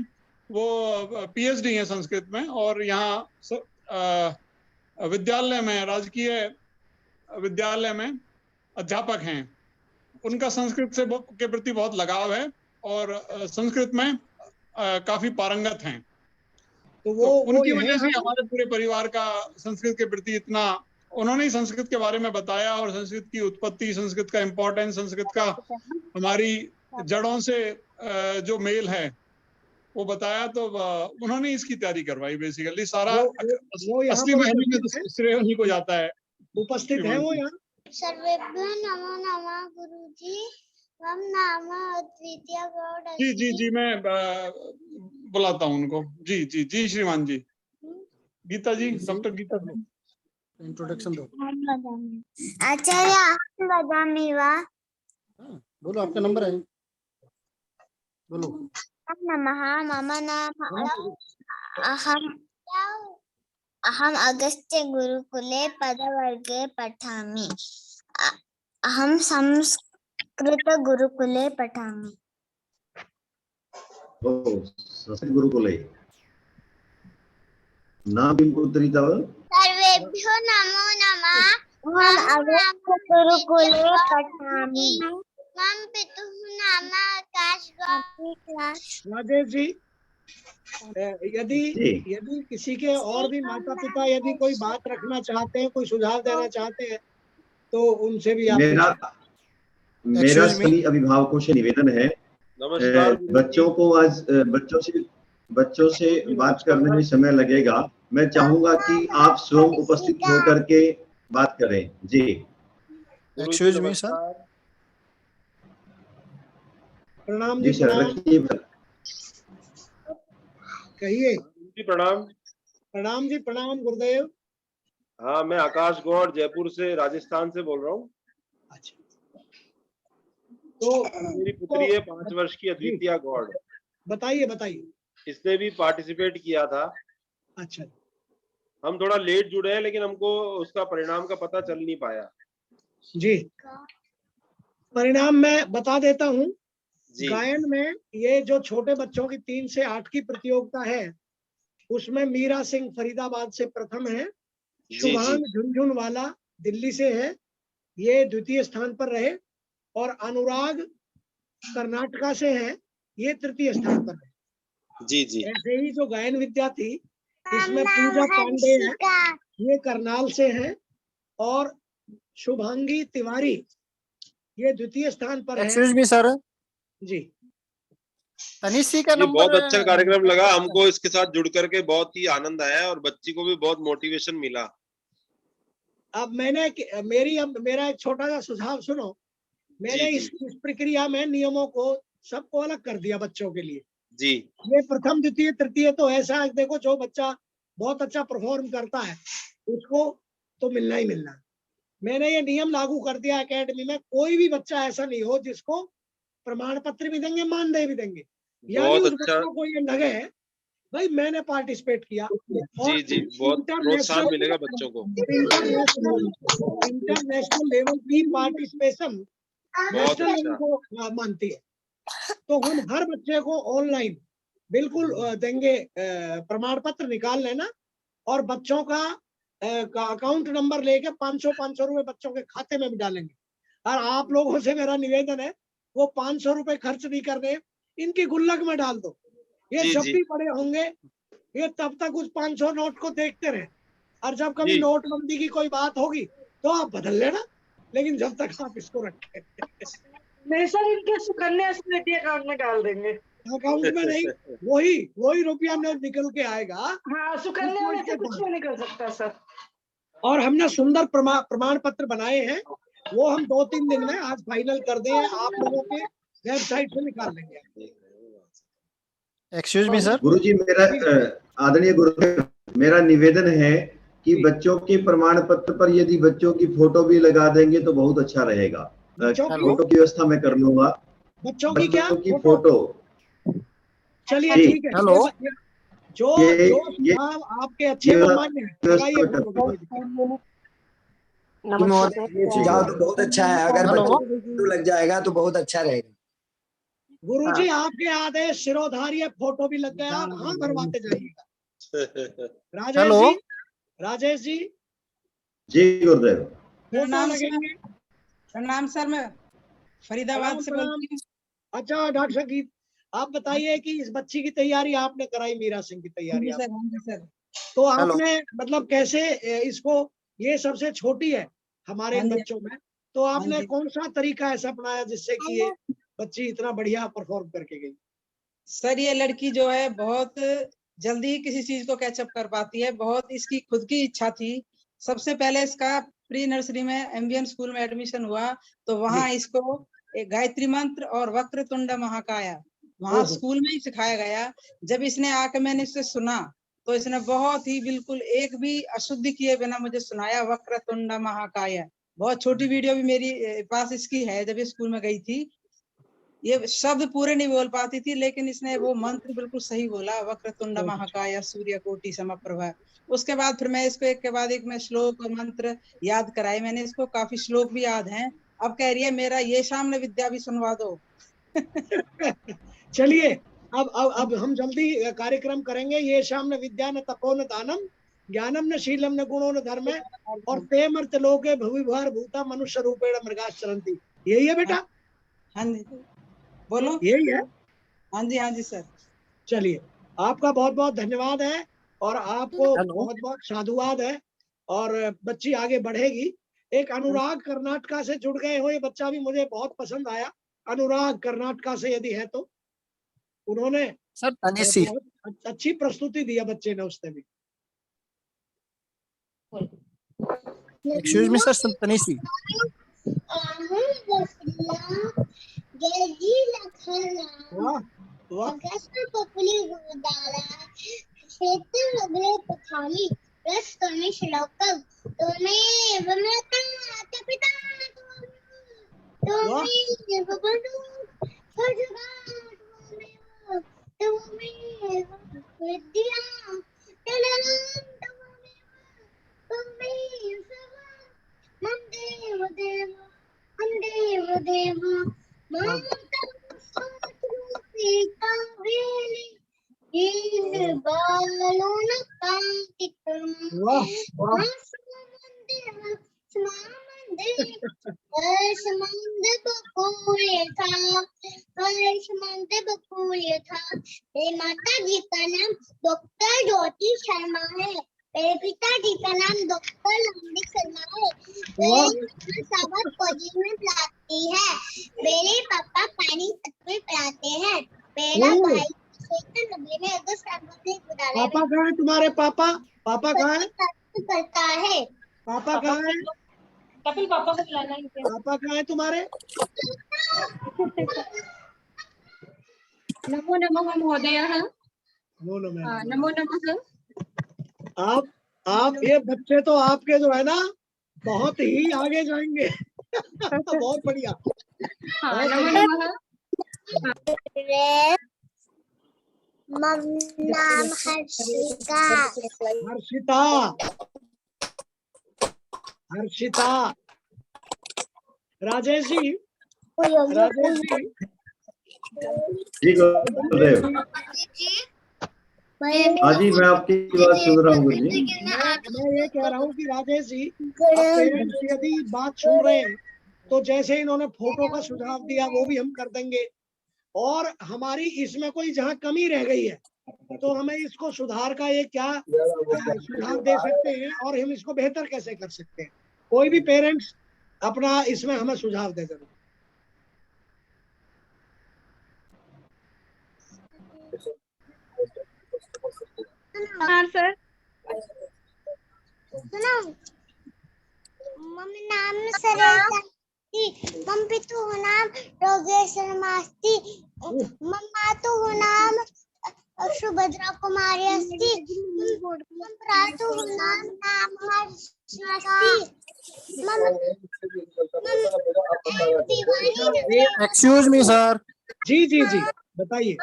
वो पीएचडी हैं संस्कृत में, और यहाँ विद्यालय में, राजकीय विद्यालय में अध्यापक हैं। उनका संस्कृत से के प्रति बहुत लगाव है और संस्कृत में काफी पारंगत हैं। तो उनकी वजह से हमारे पूरे परिवार का संस्कृत के प्रति इतना, उन्होंने ही संस्कृत के बारे में बताया, और संस्कृत की उत्पत्ति, संस्कृत का इम्पोर्टेंस, संस्कृत का हमारी जड़ों से जो मेल है वो बताया। तो उन्होंने इसकी तैयारी करवाई। बेसिकली सारा असली मेहनत में तो श्रेय उन्हीं को जाता है। उपस्थित है वो यहाँ। सर्वेभ्यो नमो नमः गुरुजी। मम नाम अद्वितीय गौड़। जी जी जी, मैं बुलाता हूँ उनको। जी जी जी श्रीमान जी। गीता जी, डॉक्टर गीता जी, इंट्रोडक्शन दो। आचार्य अहं वदामि वा? बोलो, आपका नंबर है, बोलो। नमः, मम नाम अहम अगस्त्य गुरुकुले पदवर्गे पठामि। अहम संस्कृत गुरुकुले पठामि। संस्कृत गुरुकुले नाम किं पुत्री तव? सर्वेभ्यो नमो नमः। अहम अगस्त्य गुरुकुले पठामि। मम पितुः नाम आकाश गौरी। राजेश जी, यदि किसी के और भी माता पिता यदि कोई बात रखना चाहते हैं, कोई सुझाव देना चाहते हैं, तो उनसे भी आप मेरा सभी अभिभावकों से निवेदन है, बच्चों को आज बच्चों से बात करने में समय लगेगा। मैं चाहूंगा कि आप स्वयं उपस्थित होकर के बात करें। जी एक्सक्यूज मी सर। प्रणाम जी सर, रखिए। कहिए। जी प्रणाम। प्रणाम जी, प्रणाम गुरुदेव। हाँ, मैं आकाश गौड़ जयपुर से, राजस्थान से बोल रहा हूँ। अच्छा, तो मेरी पुत्री है 5 वर्ष की, अद्वितीया गौड़। बताइए बताइए। इसने भी पार्टिसिपेट किया था। अच्छा, हम थोड़ा लेट जुड़े हैं, लेकिन हमको उसका परिणाम का पता चल नहीं पाया। जी, परिणाम मैं बता देता हूँ। जी गायन में ये जो छोटे बच्चों की 3 से 8 की प्रतियोगिता है, उसमें मीरा सिंह फरीदाबाद से प्रथम है, जी शुभांग झुनझुनवाला दिल्ली से है, ये द्वितीय स्थान पर रहे, और अनुराग कर्नाटका से है, ये तृतीय स्थान पर है। जी जी ऐसे ही जो गायन विद्या थी, इसमें पूजा पांडे है, ये करनाल से है, और शुभांगी तिवारी ये द्वितीय स्थान पर है। एक्सक्यूज मी सर, जी, तनिष्क का ये बहुत नंबर अच्छा कार्यक्रम लगा हमको, इसके साथ जुड़ करके बहुत ही आनंद आया और बच्ची को भी बहुत मोटिवेशन मिला। अब मेरा एक छोटा सा सुझाव सुनो। मैंने जी इस प्रक्रिया में नियमों को सबको अलग कर दिया बच्चों के लिए। जी ये प्रथम द्वितीय तृतीय तो ऐसा है, देखो जो बच्चा बहुत अच्छा परफॉर्म करता है उसको तो मिलना ही मिलना है। मैंने ये नियम लागू कर दिया एकेडमी में, कोई भी बच्चा ऐसा नहीं हो जिसको प्रमाण पत्र भी देंगे, मानदेय भी देंगे, यानी बहुत उस अच्छा। बच्चों को ये लगे भाई मैंने पार्टिसिपेट किया। और जी बहुत प्रोत्साहन मिलेगा बच्चों को। इंटरनेशनल लेवल की पार्टिसिपेशन बहुत नेशनल अच्छा। लेवल को मानती है। तो हम हर बच्चे को ऑनलाइन बिल्कुल देंगे, प्रमाण पत्र निकाल लेना, और बच्चों का अकाउंट नंबर लेके 500 रुपए बच्चों के खाते में भी डालेंगे। और आप लोगों से मेरा निवेदन है, वो 500 रुपए खर्च नहीं करने, इनकी गुल्लक में डाल दो। ये जी जब जी भी बड़े होंगे ये तब तक उस 500 नोट को देखते रहे, और जब कभी जी नोटबंदी की कोई बात होगी तो आप बदल लेना, लेकिन जब तक आप इसको रखें। नहीं सर, इनके सुकन्या समृद्धि अकाउंट में डाल देंगे। अकाउंट में नहीं, वही रुपया निकल के आएगा। हाँ, सुकन्या में से कुछ नहीं निकल सकता सर। और हमने सुंदर प्रमाण पत्र बनाए हैं, वो हम 2-3 दिन में आज फाइनल कर दें, आप लोगों के वेबसाइट से निकाल लेंगे। एक्सक्यूज मी सर, गुरुजी मेरा आदरणीय गुरुदेव, मेरा निवेदन है कि बच्चों के प्रमाण पत्र पर यदि बच्चों की फोटो भी लगा देंगे तो बहुत अच्छा रहेगा। फोटो की व्यवस्था मैं कर लूंगा। बच्चों की क्या फोटो? चलिए ठीक है। हेलो, जो सुझाव आपके अच्छे और मान्य हैं, लगाइए फोटो। ये सुझाव तो बहुत अच्छा है, अगर बच्चों को लग जाएगा तो बहुत अच्छा रहेगा। गुरुजी आपके आदेश शिरोधार्य, फोटो भी लग गया, आप हाँ भरवाते जाइएगा। राजेश जी जी गुरुदेव। प्रणाम सर, मैं फरीदाबाद से बोलती हूँ। अच्छा डॉक्टर संगीत, आप बताइए कि इस बच्ची की तैयारी आपने कराई, मीरा सिंह की तैयारी सर। तो आपने मतलब कैसे इसको, ये सबसे छोटी है हमारे बच्चों में, तो आपने कौन सा तरीका ऐसा अपनाया जिससे कि ये बच्ची इतना बढ़िया परफॉर्म करके गई? सर ये लड़की जो है बहुत जल्दी किसी चीज को कैचअप कर पाती है, बहुत इसकी खुद की इच्छा थी। सबसे पहले इसका प्री नर्सरी में एमबीएन स्कूल में एडमिशन हुआ, तो वहाँ इसको एक गायत्री मंत्र और वक्रतुंड महाकाया वहाँ स्कूल में ही सिखाया गया। जब इसने आके मैंने इससे सुना तो इसने बहुत ही बिल्कुल एक भी अशुद्धि किए बिना मुझे सुनाया वक्रतुंड महाकाय। बहुत छोटी वीडियो भी मेरी पास इसकी है। जब ये स्कूल में गई थी, ये शब्द पूरे नहीं बोल पाती थी, लेकिन इसने वो मंत्र बिल्कुल सही बोला, वक्रतुंड महाकाय सूर्यकोटि समप्रभ। उसके बाद फिर मैं इसको एक के बाद एक मैं श्लोक और मंत्र याद कराए। मैंने इसको काफी श्लोक भी याद हैं। अब कह रही है मेरा ये सामने विद्या भी सुनवा दो। चलिए अब हम जल्दी कार्यक्रम करेंगे। ये शाम न विद्या न तपो न दानम ज्ञानम न शीलम न गुणो न धर्म, और ते मर्त लोके भुविभार भूता मनुष्य रूपेण मृगाश्चरन्ति। यही है बेटा? हाँ जी बोलो। यही है? हाँ जी सर। चलिए आपका बहुत बहुत धन्यवाद है, और आपको बहुत बहुत साधुवाद है, और बच्ची आगे बढ़ेगी। एक अनुराग कर्नाटका से जुड़ गए हो, ये बच्चा भी मुझे बहुत पसंद आया। अनुराग कर्नाटका से यदि है तो उन्होंने सर तनिष्क बहुत अच्छी प्रस्तुति दिया बच्चे ने, उसने भी। एक्सक्यूज मी सर, तनिष्क माता जी का नाम डॉक्टर ज्योति शर्मा है। मेरे पिताजी का नाम डॉक्टर लंबित शर्मा है। मेरी साबर कॉलेज में पढ़ाती है। मेरे पापा पानी तत्व पढ़ाते हैं। मेरा भाई पापा कहाँ है तुम्हारे? पापा कहाँ है? करता है। पापा कहाँ है? कपिल पापा को बुलाना है। पापा कहाँ है तुम्हारे? नमो नमः महोदय। नमो नमः। आप ये बच्चे तो आपके जो है ना बहुत ही आगे जाएंगे। बहुत बढ़िया। नमो नमः। नाम हर्षिता। राजेश जी। जी गुरुदेव। हाँ जी, मैं आपकी बात सुन रहा हूँ गुरुजी। मैं ये कह रहा हूँ कि राजेश जी, पेरेंट्स यदि बात सुन रहे हैं तो जैसे इन्होंने फोटो का सुझाव दिया वो भी हम कर देंगे, और हमारी इसमें कोई जहाँ कमी रह गई है तो हमें इसको सुधार का ये क्या सुझाव दे सकते हैं और हम इसको बेहतर कैसे कर सकते हैं। कोई भी पेरेंट्स अपना इसमें हमें सुझाव दे जरूर। हाँ सर। मम्मी नाम सरिता, मम पितु नाम योगेश्वर मास्ति, मम्मा तु नाम सुभद्रा कुमारी अस्ति, मम भ्रातु नाम हर्षस्ति, मम एक्सक्यूज मी सर। जी बताइए।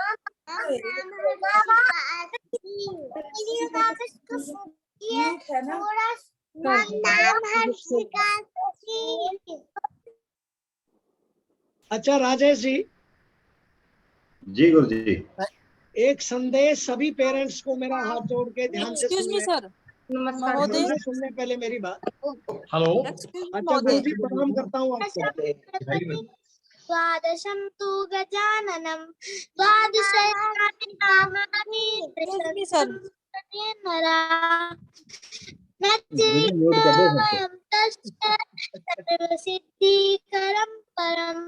अच्छा राजेश जी। जी गुरुजी। एक संदेश सभी पेरेंट्स को मेरा हाथ जोड़ के ध्यान से सुनिए। सर नमस्कार। सुनने पहले मेरी बात। हेलो। अच्छा गुरुजी प्रणाम करता हूँ आपको। द्वादशं तु गजाननं द्वादशानि नामानि नरा नचिन्नमयं तस्य सर्वसिद्धिकरं परं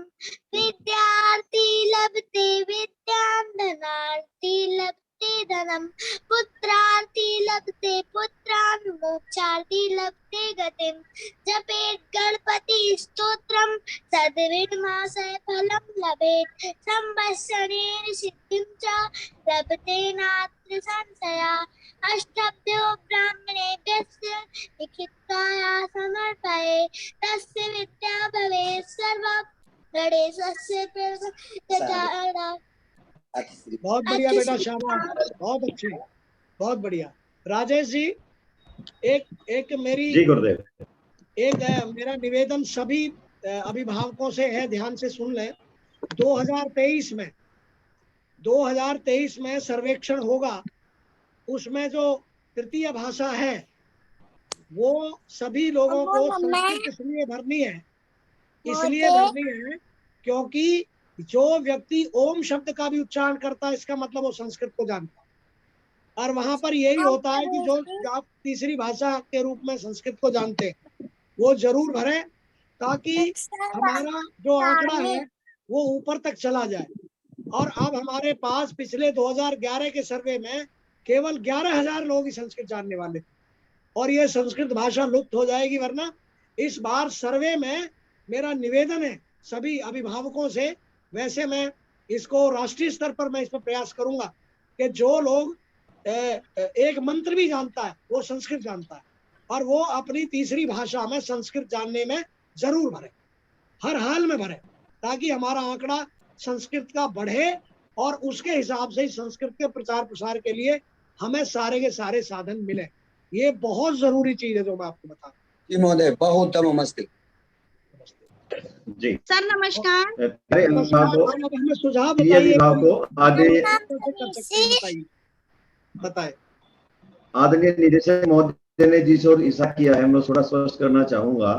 विद्यार्थी लभते विद्यां धनार्थी लभते धनं पुत्रार्थी लभते पुत्रान् मोक्षार्थी लभते गतिं जपेत् गणपति स्तोत्रं सद्विद्माशय फलं लभेत् संवत्सरेण सिद्धिं च लभते नात्र संशया अष्टभ्यो ब्राह्मणेभ्यः लिखित्वा समर्पये तस्य विद्या भवेत् सर्वं गणेशस्य प्रसादात्। बहुत बढ़िया बेटा, शाबाश, बहुत अच्छे, बहुत बढ़िया। राजेश जी, एक मेरी जी गुरुदेव, एक मेरा निवेदन सभी अभिभावकों से है, ध्यान से सुन लें। 2023 में सर्वेक्षण होगा, उसमें जो तृतीय भाषा है वो सभी लोगों को संस्कृत इसलिए भरनी है क्योंकि जो व्यक्ति ओम शब्द का भी उच्चारण करता है इसका मतलब वो संस्कृत को जानता है। और वहां पर यही होता है कि जो आप तीसरी भाषा के रूप में संस्कृत को जानते हैं वो जरूर भरें, ताकि हमारा जो आंकड़ा है वो ऊपर तक चला जाए। और अब हमारे पास पिछले 2011 के सर्वे में केवल 11,000 लोग ही संस्कृत जानने वाले थे, और ये संस्कृत भाषा लुप्त हो जाएगी। वरना इस बार सर्वे में मेरा निवेदन है सभी अभिभावकों से, वैसे मैं इसको राष्ट्रीय स्तर पर मैं इस पर प्रयास करूंगा कि जो लोग एक मंत्र भी जानता है वो संस्कृत जानता है, और वो अपनी तीसरी भाषा में संस्कृत जानने में जरूर भरे, हर हाल में भरे। ताकि हमारा आंकड़ा संस्कृत का बढ़े और उसके हिसाब से ही संस्कृत के प्रचार प्रसार के लिए हमें सारे के सारे साधन मिले। ये बहुत जरूरी चीज है जो मैं आपको बता रहा जी महोदय, बहुत उत्तम अस्ति। जी सर नमस्कार। प्यारे अभिभावकों, हमें सुझाव प्रिय बताइए, अभिभावकों, आदरणीय कैसे कर सकते हैं, बताइए। आदरणीय निदेशक महोदय ने जिस ओर इशारा किया है मैं थोड़ा स्पष्ट करना चाहूंगा।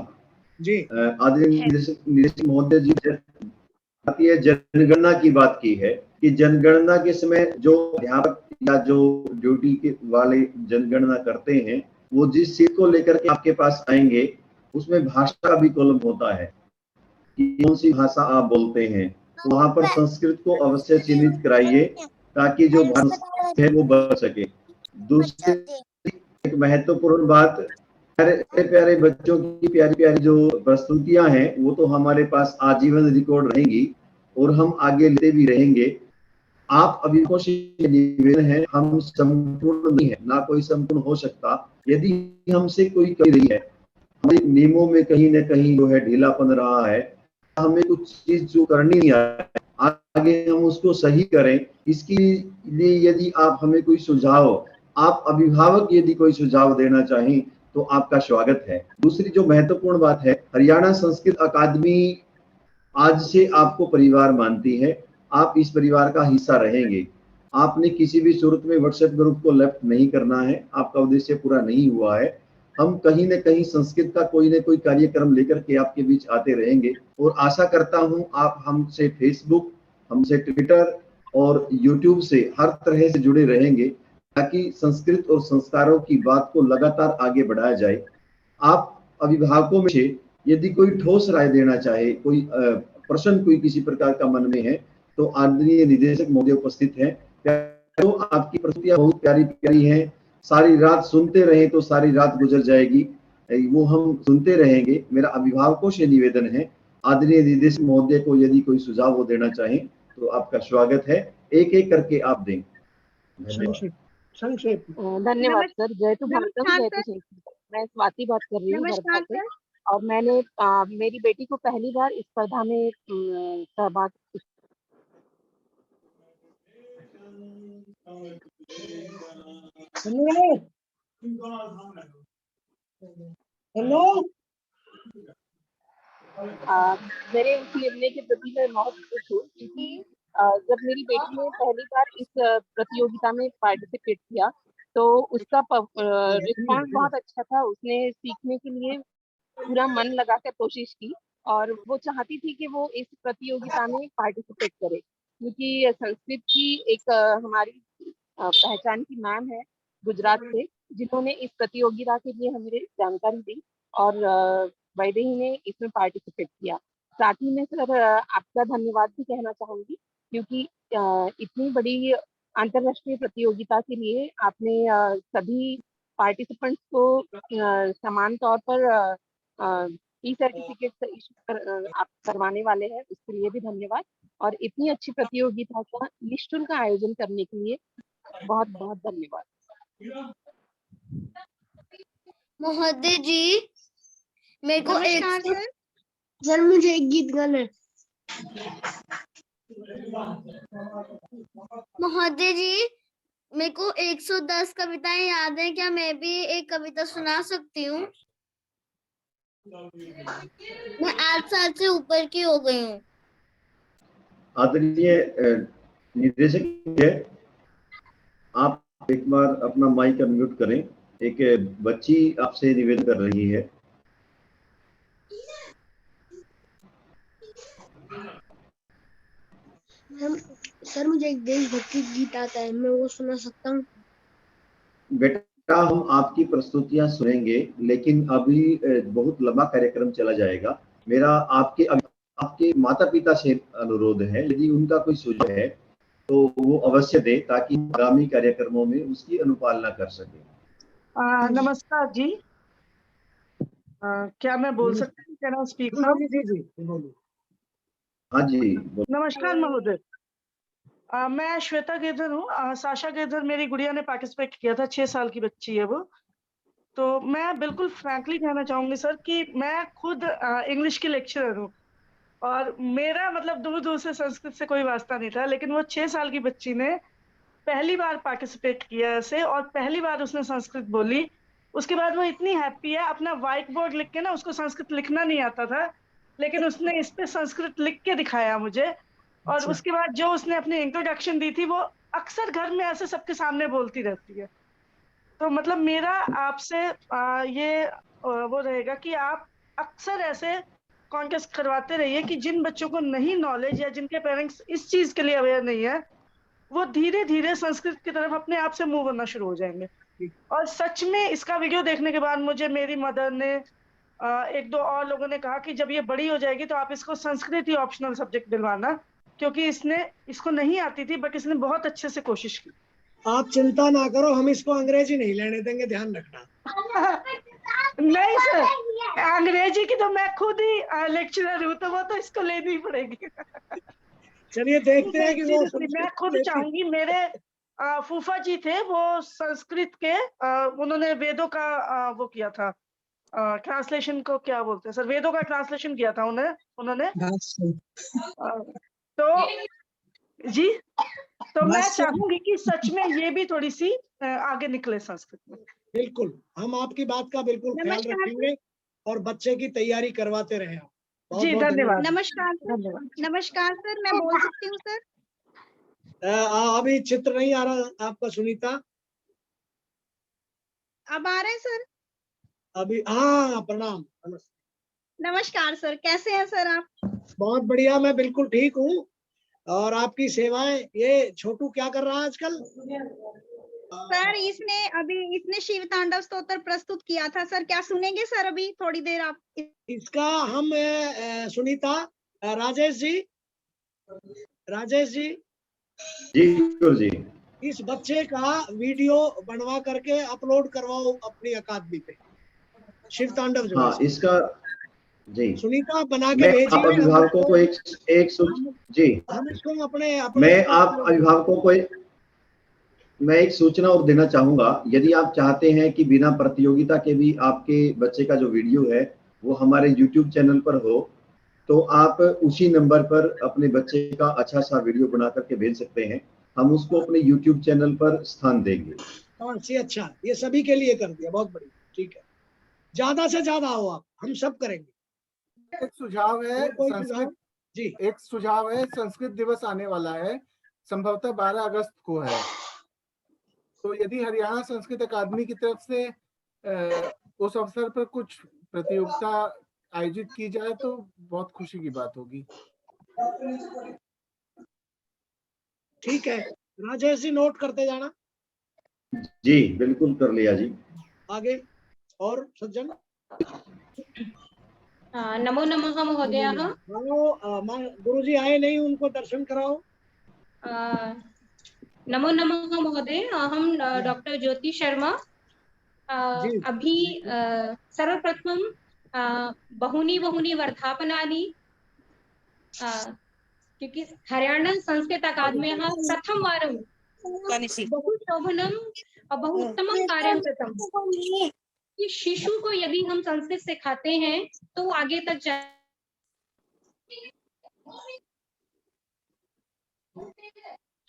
जी आदरणीय निदेशक महोदय जी भारतीय जनगणना की बात की है कि जनगणना के समय जो अध्यापक या जो ड्यूटी के वाले जनगणना करते हैं वो जिस सीट को लेकर के आपके पास आएंगे उसमें भाषा का भी कॉलम होता है कि कौन सी भाषा आप बोलते हैं, तो वहां पर संस्कृत को अवश्य चिन्हित कराइए ताकि जो भाषा है वो बच सके। दूसरी एक महत्वपूर्ण बात, प्यारे प्यारे बच्चों की प्यारी प्यारी जो प्रस्तुतियां हैं वो तो हमारे पास आजीवन रिकॉर्ड रहेंगी और हम आगे लेते भी रहेंगे। आप अभिभावकों से निवेदन है, हम संपूर्ण नहीं है, ना कोई संपूर्ण हो सकता। यदि हमसे कोई कमी रही है, हमारे नियमों में कहीं न कहीं जो है ढीलापन रहा है, हमें कुछ चीज जो करनी है आगे हम उसको सही करें, इसके लिए यदि आप हमें कोई सुझाव, आप अभिभावक यदि कोई सुझाव देना चाहें तो आपका स्वागत है। दूसरी जो महत्वपूर्ण बात है, हरियाणा संस्कृत अकादमी आज से आपको परिवार मानती है, आप इस परिवार का हिस्सा रहेंगे। आपने किसी भी सूरत में व्हाट्सएप ग्रुप को लेफ्ट नहीं करना है, आपका उद्देश्य पूरा नहीं हुआ है। हम कहीं न कहीं संस्कृत का कोई न कोई कार्यक्रम लेकर के आपके बीच आते रहेंगे और आशा करता हूं आप हमसे फेसबुक, हमसे ट्विटर और यूट्यूब से हर तरह से जुड़े रहेंगे ताकि संस्कृत और संस्कारों की बात को लगातार आगे बढ़ाया जाए। आप अभिभावकों में से यदि कोई ठोस राय देना चाहे, कोई प्रश्न कोई किसी प्रकार का मन में है तो आदरणीय निदेशक महोदय उपस्थित हैं। तो आपकी प्रस्तुतियां बहुत प्यारी प्यारी हैं, सारी रात सुनते रहे तो सारी रात गुजर जाएगी, वो हम सुनते रहेंगे। मेरा अभिभावकों से निवेदन है, आदरणीय निदेशक महोदय को यदि कोई सुझाव वो देना चाहें तो आपका स्वागत है, एक एक करके आप दें। धन्यवाद। संक्षेप। धन्यवाद सर। जयतु भारतम जयतु संस्कृतम। मैं स्वाति बात कर रही हूँ वर्धा से और मैंने मेरी बेटी को पहली बार इस स्पर्धा में सहभाग। हेलो, मेरे उस निर्णय के प्रति मैं बहुत खुश हूँ क्योंकि जब मेरी बेटी ने पहली बार इस प्रतियोगिता में पार्टिसिपेट किया तो उसका रिस्पॉन्स बहुत अच्छा था। उसने सीखने के लिए पूरा मन लगाकर कोशिश की और वो चाहती थी कि वो इस प्रतियोगिता में पार्टिसिपेट करे क्योंकि संस्कृत की एक हमारी पहचान की मैम है गुजरात से जिन्होंने इस प्रतियोगिता के लिए हमें जानकारी दी और वैदेही ने इसमें पार्टिसिपेट किया। साथ ही में सर आपका धन्यवाद भी कहना चाहूंगी क्योंकि इतनी बड़ी अंतर्राष्ट्रीय प्रतियोगिता के लिए आपने सभी पार्टिसिपेंट्स को समान तौर पर ई सर्टिफिकेट आप करवाने वाले हैं, उसके लिए भी धन्यवाद। और इतनी अच्छी प्रतियोगिता का निःशुल्क आयोजन करने के लिए बहुत बहुत धन्यवाद। महोदय जी मेरे को सर मुझे एक गीत गाना है। महोदय जी मेरे को 110 कविताएं याद है, क्या मैं भी एक कविता सुना सकती हूँ? मैं 8 साल से ऊपर की हो गई हूँ। आदरणीय निदेशक, आप एक बार अपना माइक अनम्यूट करें। एक बच्ची आपसे निवेदन कर रही है। सर मुझे एक देशभक्ति गीत आता है, मैं वो सुना सकता हूँ? बेटा हम आपकी प्रस्तुतियां सुनेंगे लेकिन अभी बहुत लंबा कार्यक्रम चला जाएगा। मेरा आपके माता पिता से अनुरोध है, यदि उनका कोई सुझाव है तो वो अवश्य दे ताकि आगामी कार्यक्रमों में उसकी अनुपालना कर सके। नमस्कार जी, क्या मैं बोल सकती हूँ? Can I speak now? जी बोलिए। हाँ जी। नमस्कार महोदय, मैं श्वेता गिरधर हूँ। साशा गिरधर मेरी गुड़िया ने पार्टिसिपेट किया था, 6 साल की बच्ची है वो। तो मैं बिल्कुल फ्रैंकली कहना चाहूंगी सर कि मैं खुद इंग्लिश की लेक्चरर हूँ और मेरा मतलब दूर दूर से संस्कृत से कोई वास्ता नहीं था, लेकिन वो 6 साल की बच्ची ने पहली बार पार्टिसिपेट किया ऐसे और पहली बार उसने संस्कृत बोली। उसके बाद वो इतनी हैप्पी है, अपना व्हाइट बोर्ड लिख के ना, उसको संस्कृत लिखना नहीं आता था लेकिन उसने इस पे संस्कृत लिख के दिखाया मुझे। और उसके बाद जो उसने अपनी इंट्रोडक्शन दी थी वो अक्सर घर में ऐसे सबके सामने बोलती रहती है। तो मतलब मेरा आपसे वो रहेगा कि आप अक्सर ऐसे कॉन्टेस्ट करवाते रहिए कि जिन बच्चों को नहीं नॉलेज या जिनके पेरेंट्स इस चीज के लिए अवेयर नहीं है, वो धीरे धीरे संस्कृत की तरफ अपने आप से मूव करना शुरू हो जाएंगे। और सच में इसका वीडियो देखने के बाद मुझे मेरी मदर ने, एक दो और लोगों ने कहा कि जब ये बड़ी हो जाएगी तो आप इसको संस्कृत ही ऑप्शनल सब्जेक्ट दिलवाना, क्योंकि इसको नहीं आती थी बट इसने बहुत अच्छे से कोशिश की। आप चिंता ना करो, हम इसको अंग्रेजी नहीं लेने देंगे, ध्यान रखना। नहीं सर, अंग्रेजी की तो मैं खुद ही लेक्चरर हूँ, तो वो तो इसको लेनी ही पड़ेगी। चलिए देखते हैं कि वो मैं खुद चाहूंगी। मेरे फूफा जी थे, वो संस्कृत के उन्होंने वेदों का वो किया था, ट्रांसलेशन को क्या बोलते हैं सर, वेदों का ट्रांसलेशन किया था उन्होंने। तो जी, तो मैं चाहूंगी कि सच में ये भी थोड़ी सी आगे निकले संस्कृत में। बिल्कुल, हम आपकी बात का बिल्कुल ख्याल रखेंगे और बच्चे की तैयारी करवाते रहे आप। जी धन्यवाद। नमस्कार नमस्कार सर, मैं बोल सकती हूँ सर? अभी चित्र नहीं आ रहा आपका सुनीता? अब आ रहे हैं सर? अभी हाँ, प्रणाम। नमस्कार सर, कैसे हैं सर आप? बहुत बढ़िया, मैं बिल्कुल ठीक हूँ और आपकी सेवाएं। ये छोटू क्या कर रहा है आजकल? सर इसने शिव तांडव स्तोत्र प्रस्तुत किया था सर, क्या सुनेंगे सर अभी थोड़ी देर आप? इसका हम सुनीता, राजेश जी जी, इस बच्चे का वीडियो बनवा करके अपलोड करवाओ अपनी अकादमी पे, शिव तांडव जो। हाँ, इसका जी सुनीता बना के भेजिए। आप अभिभावकों को एक जी, हम इसको अपने मैं आप अभिभावकों को मैं एक सूचना और देना चाहूंगा। यदि आप चाहते हैं कि बिना प्रतियोगिता के भी आपके बच्चे का जो वीडियो है वो हमारे YouTube चैनल पर हो, तो आप उसी नंबर पर अपने बच्चे का अच्छा सा वीडियो बना करके भेज सकते हैं। हम उसको अपने YouTube चैनल पर स्थान देंगे। अच्छा, ये सभी के लिए कर दिया, बहुत बढ़िया, ठीक है। ज्यादा से ज्यादा आओ आप, हम सब करेंगे। एक सुझाव है संस्कृत जी, एक सुझाव है, संस्कृत दिवस आने वाला है, संभवतः 12 अगस्त को है। तो यदि हरियाणा संस्कृत अकादमी की तरफ से उस अवसर पर कुछ प्रतियोगिता आयोजित की जाए तो बहुत खुशी की बात होगी। ठीक है, राजेश जी नोट करते जाना। जी बिल्कुल, कर लिया जी। आगे और सज्जन? नमो नमः महोदय। गुरुजी आए नहीं, उनको दर्शन कराओ। नमो नमः महोदय, हम डॉक्टर ज्योति शर्मा। अभी सर्वप्रथम बहूनि वर्धापनानि, क्योंकि हरियाणा संस्कृत अकादम्याः प्रथमवारं बहु शोभनं बहु उत्तमं कार्यं कृतं। कि शिशु को यदि हम संस्कृत सिखाते हैं तो आगे तक जा।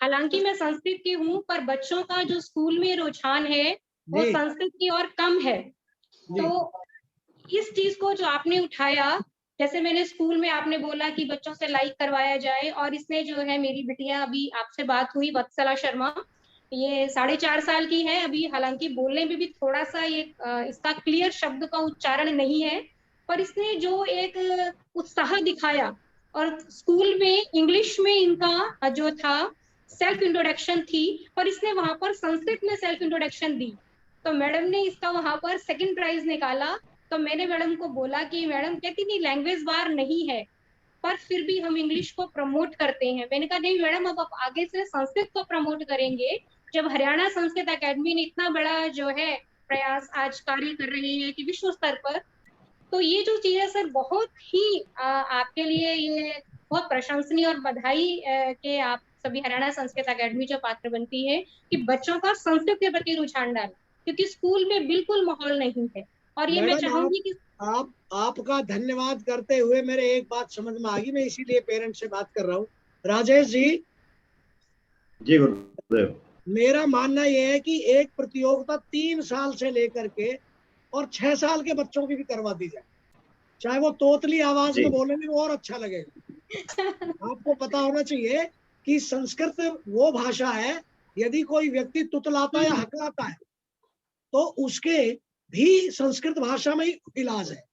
हालांकि मैं संस्कृत की हूँ, पर बच्चों का जो स्कूल में रुझान है वो संस्कृत की ओर कम है। तो इस चीज को जो आपने उठाया, जैसे मैंने स्कूल में आपने बोला कि बच्चों से लाइक करवाया जाए, और इसने जो है मेरी बिटिया, अभी आपसे बात हुई वत्सला शर्मा, ये 4.5 साल की है अभी। हालांकि बोलने में भी थोड़ा सा ये इसका क्लियर शब्द का उच्चारण नहीं है, पर इसने जो एक उत्साह दिखाया, और स्कूल में इंग्लिश में इनका जो था सेल्फ इंट्रोडक्शन थी, पर इसने वहां पर संस्कृत में सेल्फ इंट्रोडक्शन दी। तो मैडम ने इसका वहां पर 2nd प्राइज निकाला। तो मैंने मैडम को बोला कि मैडम, कहती नहीं लैंग्वेज बार नहीं है, पर फिर भी हम इंग्लिश को प्रमोट करते हैं। मैंने कहा नहीं मैडम, अब आप आगे से संस्कृत को प्रमोट करेंगे। जब हरियाणा संस्कृत अकेडमी ने इतना बड़ा जो है प्रयास आज कार्य कर रही है कि विश्व स्तर पर, तो ये जो चीज है सर बहुत ही आपके लिए ये बहुत प्रशंसनीय और बधाई के आप सभी हरियाणा संस्कृत अकेडमी जो पात्र बनती है कि बच्चों का संस्कृत के प्रति रुझान डालें, क्योंकि स्कूल में बिल्कुल माहौल नहीं है। और ये मैं चाहूंगी कि आपका धन्यवाद करते हुए मेरे एक बात समझ में आ गई, मैं इसीलिए पेरेंट से बात कर रहा हूँ। राजेश जी। जी गुरुदेव। मेरा मानना यह है कि एक प्रतियोगिता 3 साल से लेकर के और 6 साल के बच्चों की भी करवा दी जाए, चाहे वो तोतली आवाज में बोलेंगे वो और अच्छा लगेगा। आपको पता होना चाहिए कि संस्कृत वो भाषा है, यदि कोई व्यक्ति तुतलाता या हकलाता है तो उसके भी संस्कृत भाषा में ही इलाज है।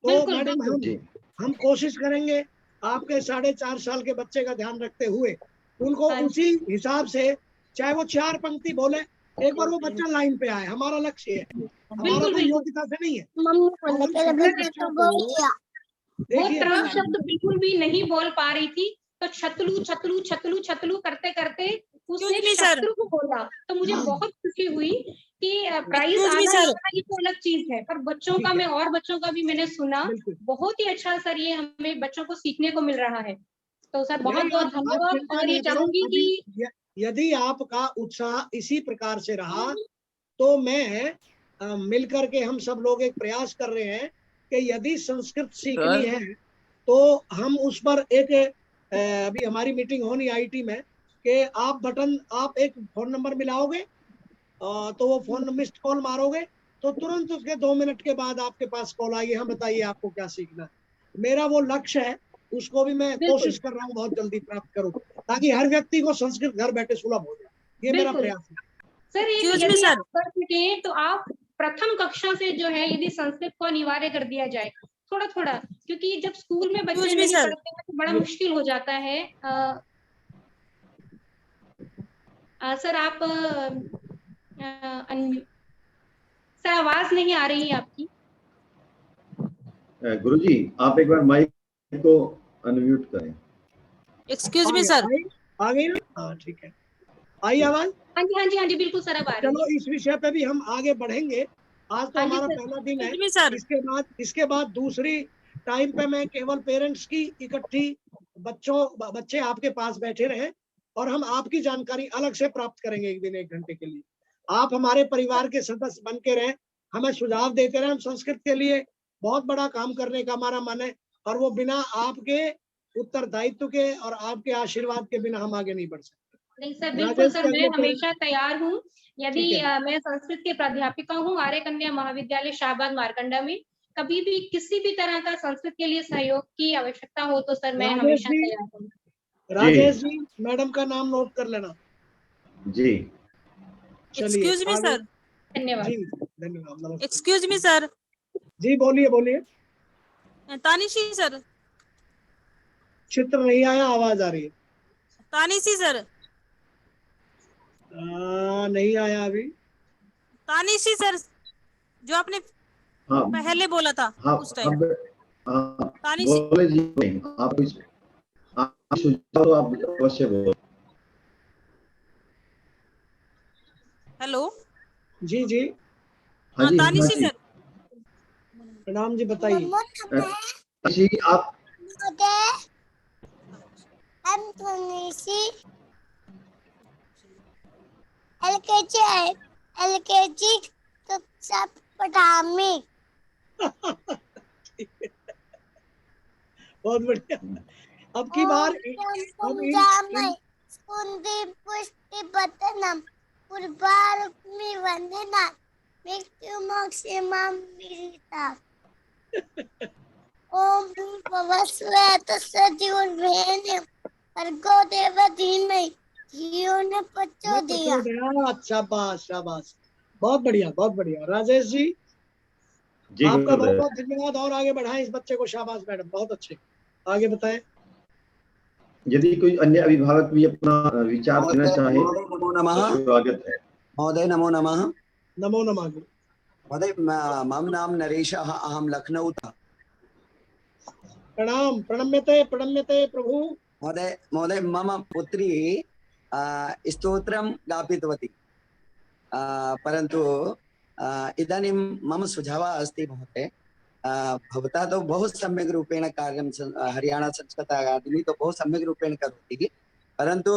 तो मैडम हम कोशिश करेंगे आपके 4.5 साल के बच्चे का ध्यान रखते हुए उनको उसी हिसाब से, चाहे वो 4 पंक्ति बोले, एक बार वो बच्चा लाइन पे आए, हमारा लक्ष्य है। हमारा कोई योग्यता से नहीं है। वो त्रम शब्द बिल्कुल भी नहीं बोल पा रही थी, तो छतलू छतलू छतलू छतलू करते करते उसने शत्रु को बोला, तो मुझे बहुत खुशी हुई कि प्राइज आना ये तो अलग चीज है, पर बच्चों का मैं और बच्चों का भी मैंने सुना, बहुत ही अच्छा सर ये हमें बच्चों को सीखने को मिल रहा है। तो सर बहुत बहुत धन्यवाद। और ये चाहूंगी कि यदि आपका उत्साह इसी प्रकार से रहा तो मैं मिलकर के हम सब लोग एक प्रयास कर रहे हैं कि यदि संस्कृत सीखनी है तो हम उस पर एक अभी हमारी मीटिंग होनी आईटी में कि आप एक फोन नंबर मिलाओगे तो वो फोन मिस्ड कॉल मारोगे तो तुरंत उसके 2 मिनट के बाद आपके पास कॉल आएगी, हाँ बताइए आपको क्या सीखना है। मेरा वो लक्ष्य है, उसको भी मैं कोशिश कर रहा हूँ बहुत जल्दी प्राप्त करूँ, ताकि हर व्यक्ति को संस्कृत घर बैठे सुलभ हो जाए। ये मेरा प्रयास है। सर यदि आप कर सके तो आप प्रथम कक्षा से जो है यदि संस्कृत को अनिवार्य कर दिया जाए थोड़ा थोड़ा, क्योंकि जब स्कूल में बच्चे नहीं पढ़ते हैं तो बड़ा मुश्किल हो जाता है। सर आप सर आवाज नहीं आ रही है आपकी। गुरुजी आप एक बार माइक को अनम्यूट करें। Excuse me sir. आ गई ना? हाँ ठीक है, आई आवाज? हाँ जी हाँ जी हाँ जी बिल्कुल सर अब आ रही है। चलो इस विषय पे भी हम आगे बढ़ेंगे। आज तो हमारा पहला दिन है, इसके बाद दूसरी टाइम पे मैं केवल पेरेंट्स की इकट्ठी बच्चे आपके पास बैठे रहे और हम आपकी जानकारी अलग से प्राप्त करेंगे एक दिन 1 घंटे के लिए। आप हमारे परिवार के सदस्य बन के रहे, हमें सुझाव देते रहे। हम संस्कृत के लिए बहुत बड़ा काम करने का हमारा मन है और वो बिना आपके उत्तरदायित्व के और आपके आशीर्वाद के बिना हम आगे नहीं बढ़ सकते। नहीं सर बिल्कुल सर, मैं हमेशा तैयार हूँ। यदि मैं संस्कृत की प्राध्यापिका हूँ आर्य कन्या महाविद्यालय शाहबाद मारकंडा में, कभी भी किसी भी तरह का संस्कृत के लिए सहयोग की आवश्यकता हो तो सर मैं हमेशा तैयार हूँ। राजेश जी मैडम का नाम नोट कर लेना। जी एक्सक्यूज मी सर। धन्यवाद जी, धन्यवाद। Excuse me sir. जी बोलिए बोलिए। तानिशी सर। चित्र नहीं आया, आवाज आ रही है। तानिशी सर। नहीं आया अभी। तानिशी सर जो आपने पहले बोला था उस टाइम। तानिशी बोले जी, आप सुझाव तो आप अवश्य बोलो। हेलो जी जी हाँ जी तानिशी सर। प्रणाम जी, बताइए। आप एलकेजी कक्षा पढ़ामी। बहुत बढ़िया। अब की बार पुष्टि पतनम पूर्वारुक्मि वंदना मृत्यु मोक्षेमं विहिता। ओम भूर्भुवस्सुः तत्सवितुर्वरेण्यं भर्गो देवस्य धीमहि धियो न प्रचोदयात्। शाबाश शाबाश, बहुत बढ़िया बहुत बढ़िया। राजेश जी आपका बहुत बहुत धन्यवाद। और आगे बढ़ाएं इस बच्चे को। शाबाश मैडम, बहुत अच्छे, आगे बताएं। यदि कोई अन्य अभिभावक भी अपना विचार देना चाहे नमो नमः। स्वागत है। महोदय नमो नमः। नमो नमः। महोदय मम नाम नरेशः, अहं लखनऊतः। प्रणाम। प्रणम्यते प्रणम्यते प्रभु। महोदय मम पुत्री स्तोत्रं गापितवती, परन्तु इदानीं मम सुझावः अस्ति महोदय, भवता तो बहु सम्यक् रूपेण कार्यं हरियाणा संस्कृत अकादमी तो बहु सम्यक् रूपेण करोति, परन्तु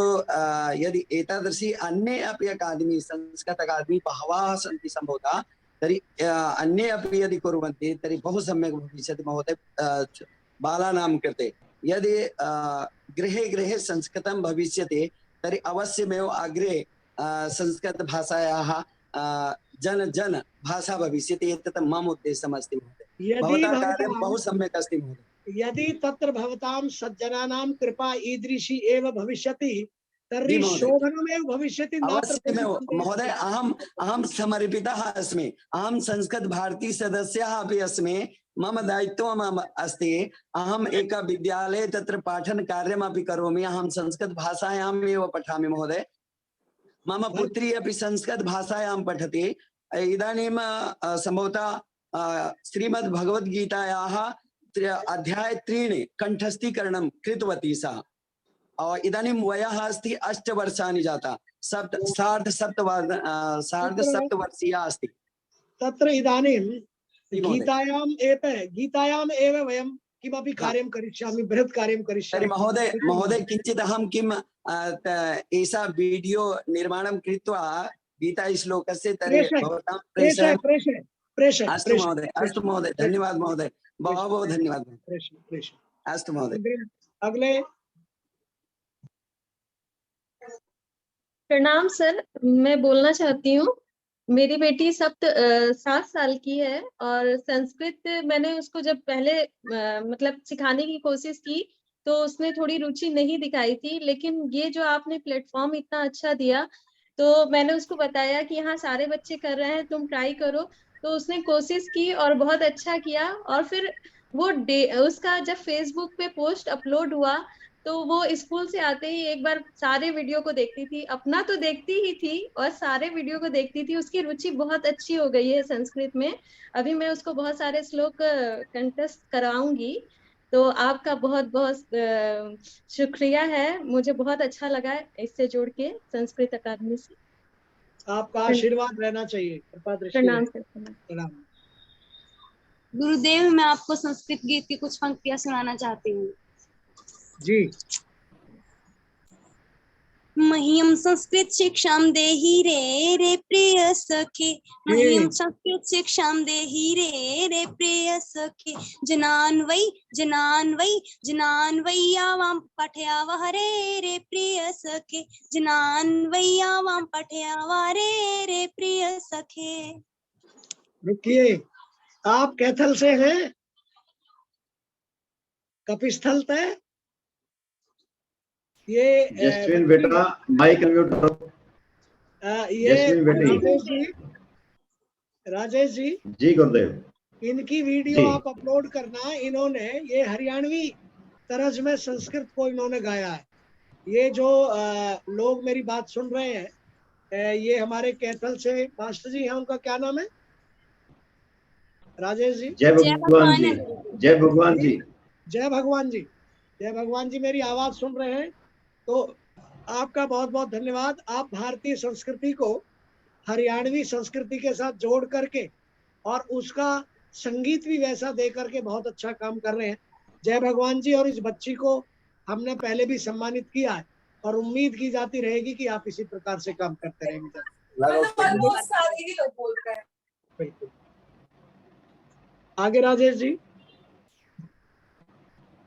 यदि एतादृशी अन्ये अपि अकादमी संस्कृत अकादमी बहवः सन्ति सम्भवतः, तर्हि अन्ये अपि यदि कुर्वन्ति तर्हि बहु सम्यक् भविष्यति महोदय। बालानां कृते यदि गृहे गृहे संस्कृतं भविष्यति तर्हि अवश्यमेव अग्रे संस्कृतभाषायाः जन भाषा भविष्यति। एतत् मम उद्देश्यमस्ति महोदय। भवतः कार्यं बहु सम्यक् अस्ति महोदय। यदि तत्र भवतां सज्जनानां कृपा ईदृशी एव भविष्यति तर्हि शोभनमेव भविष्यति। अवश्यमेव महोदय। अहं समर्पितः अस्मि। अहं संस्कृत भारती सदस्यः अपि अस्मि। मम दायित्वम् अस्ति। अहम् एक विद्यालये तत्र पाठन कार्यमपि करोमि। अहं संस्कृत भाषायाम् एव पठामि महोदय। मम पुत्री अपि संस्कृत भाषायां पठति। इदानीं संभवतः श्रीमद्भगवद्गीतायाः अध्याय 3 कंठस्थीकरणं कृतवती सा। इदानीं वयः अस्ति 8 वर्षाणि जाता। सार्ध सप्तवर्षीया अस्ति। तत्र इदानीं गीतायाम् एव वयं किमपि कार्यं करिष्यामि, बृहत् कार्यं करिष्यामि। महोदय किञ्चित् अहं किम् एषा वीडियो निर्माणं कृत्वा गीता श्लोकस्य तर्हि भवतां प्रेषय। अस्तु महोदय। अस्तु महोदय। धन्यवाद महोदय। बहुत धन्यवाद। अस्तु महोदय। अगले। प्रणाम सर, मैं बोलना चाहती हूँ। मेरी बेटी 7 साल की है और संस्कृत मैंने उसको जब पहले मतलब सिखाने की कोशिश की तो उसने थोड़ी रुचि नहीं दिखाई थी, लेकिन ये जो आपने प्लेटफॉर्म इतना अच्छा दिया तो मैंने उसको बताया कि यहाँ सारे बच्चे कर रहे हैं, तुम ट्राई करो। तो उसने कोशिश की और बहुत अच्छा किया। और फिर वो उसका जब फेसबुक पे पोस्ट अपलोड हुआ तो वो स्कूल से आते ही एक बार सारे वीडियो को देखती थी। अपना तो देखती ही थी और सारे वीडियो को देखती थी। उसकी रुचि बहुत अच्छी हो गई है संस्कृत में। अभी मैं उसको बहुत सारे श्लोक कंटेस्ट कराऊंगी। तो आपका बहुत बहुत शुक्रिया है। मुझे बहुत अच्छा लगा इससे जुड़ के संस्कृत अकादमी से। आपका आशीर्वाद रहना चाहिए। प्रणाम सर। प्रणाम। गुरुदेव, मैं आपको संस्कृत गीत की कुछ पंक्तियां सुनाना चाहती हूँ। जी। मह्यम संस्कृत शिक्षां देहि रे प्रिय सखे। मह्यम संस्कृत शिक्षां देहि रे प्रिय सखे। जनान् वै यावां पठयावः रे प्रिय सखे। जनान् वै यावां पठयावः रे प्रिय सखे। रुकिए, आप कैथल से हैं? कपिस्थल तय? ये जस्टिन बेटा माइक अनम्यूट करो। ये राजेश जी गुरुदेव, इनकी वीडियो आप अपलोड करना। इन्होंने ये हरियाणवी तरज में संस्कृत को इन्होंने गाया है। ये जो लोग मेरी बात सुन रहे हैं ये हमारे कैथल से मास्टर जी हैं। उनका क्या नाम है? राजेश जी। जय भगवान जी। जय भगवान जी। जय भगवान जी। जय भगवान जी मेरी आवाज सुन रहे हैं तो आपका बहुत बहुत धन्यवाद। आप भारतीय संस्कृति को हरियाणवी संस्कृति के साथ जोड़ करके और उसका संगीत भी वैसा दे करके बहुत अच्छा काम कर रहे हैं। जय भगवान जी। और इस बच्ची को हमने पहले भी सम्मानित किया है और उम्मीद की जाती रहेगी कि आप इसी प्रकार से काम करते रहेंगे। बिल्कुल। आगे राजेश जी।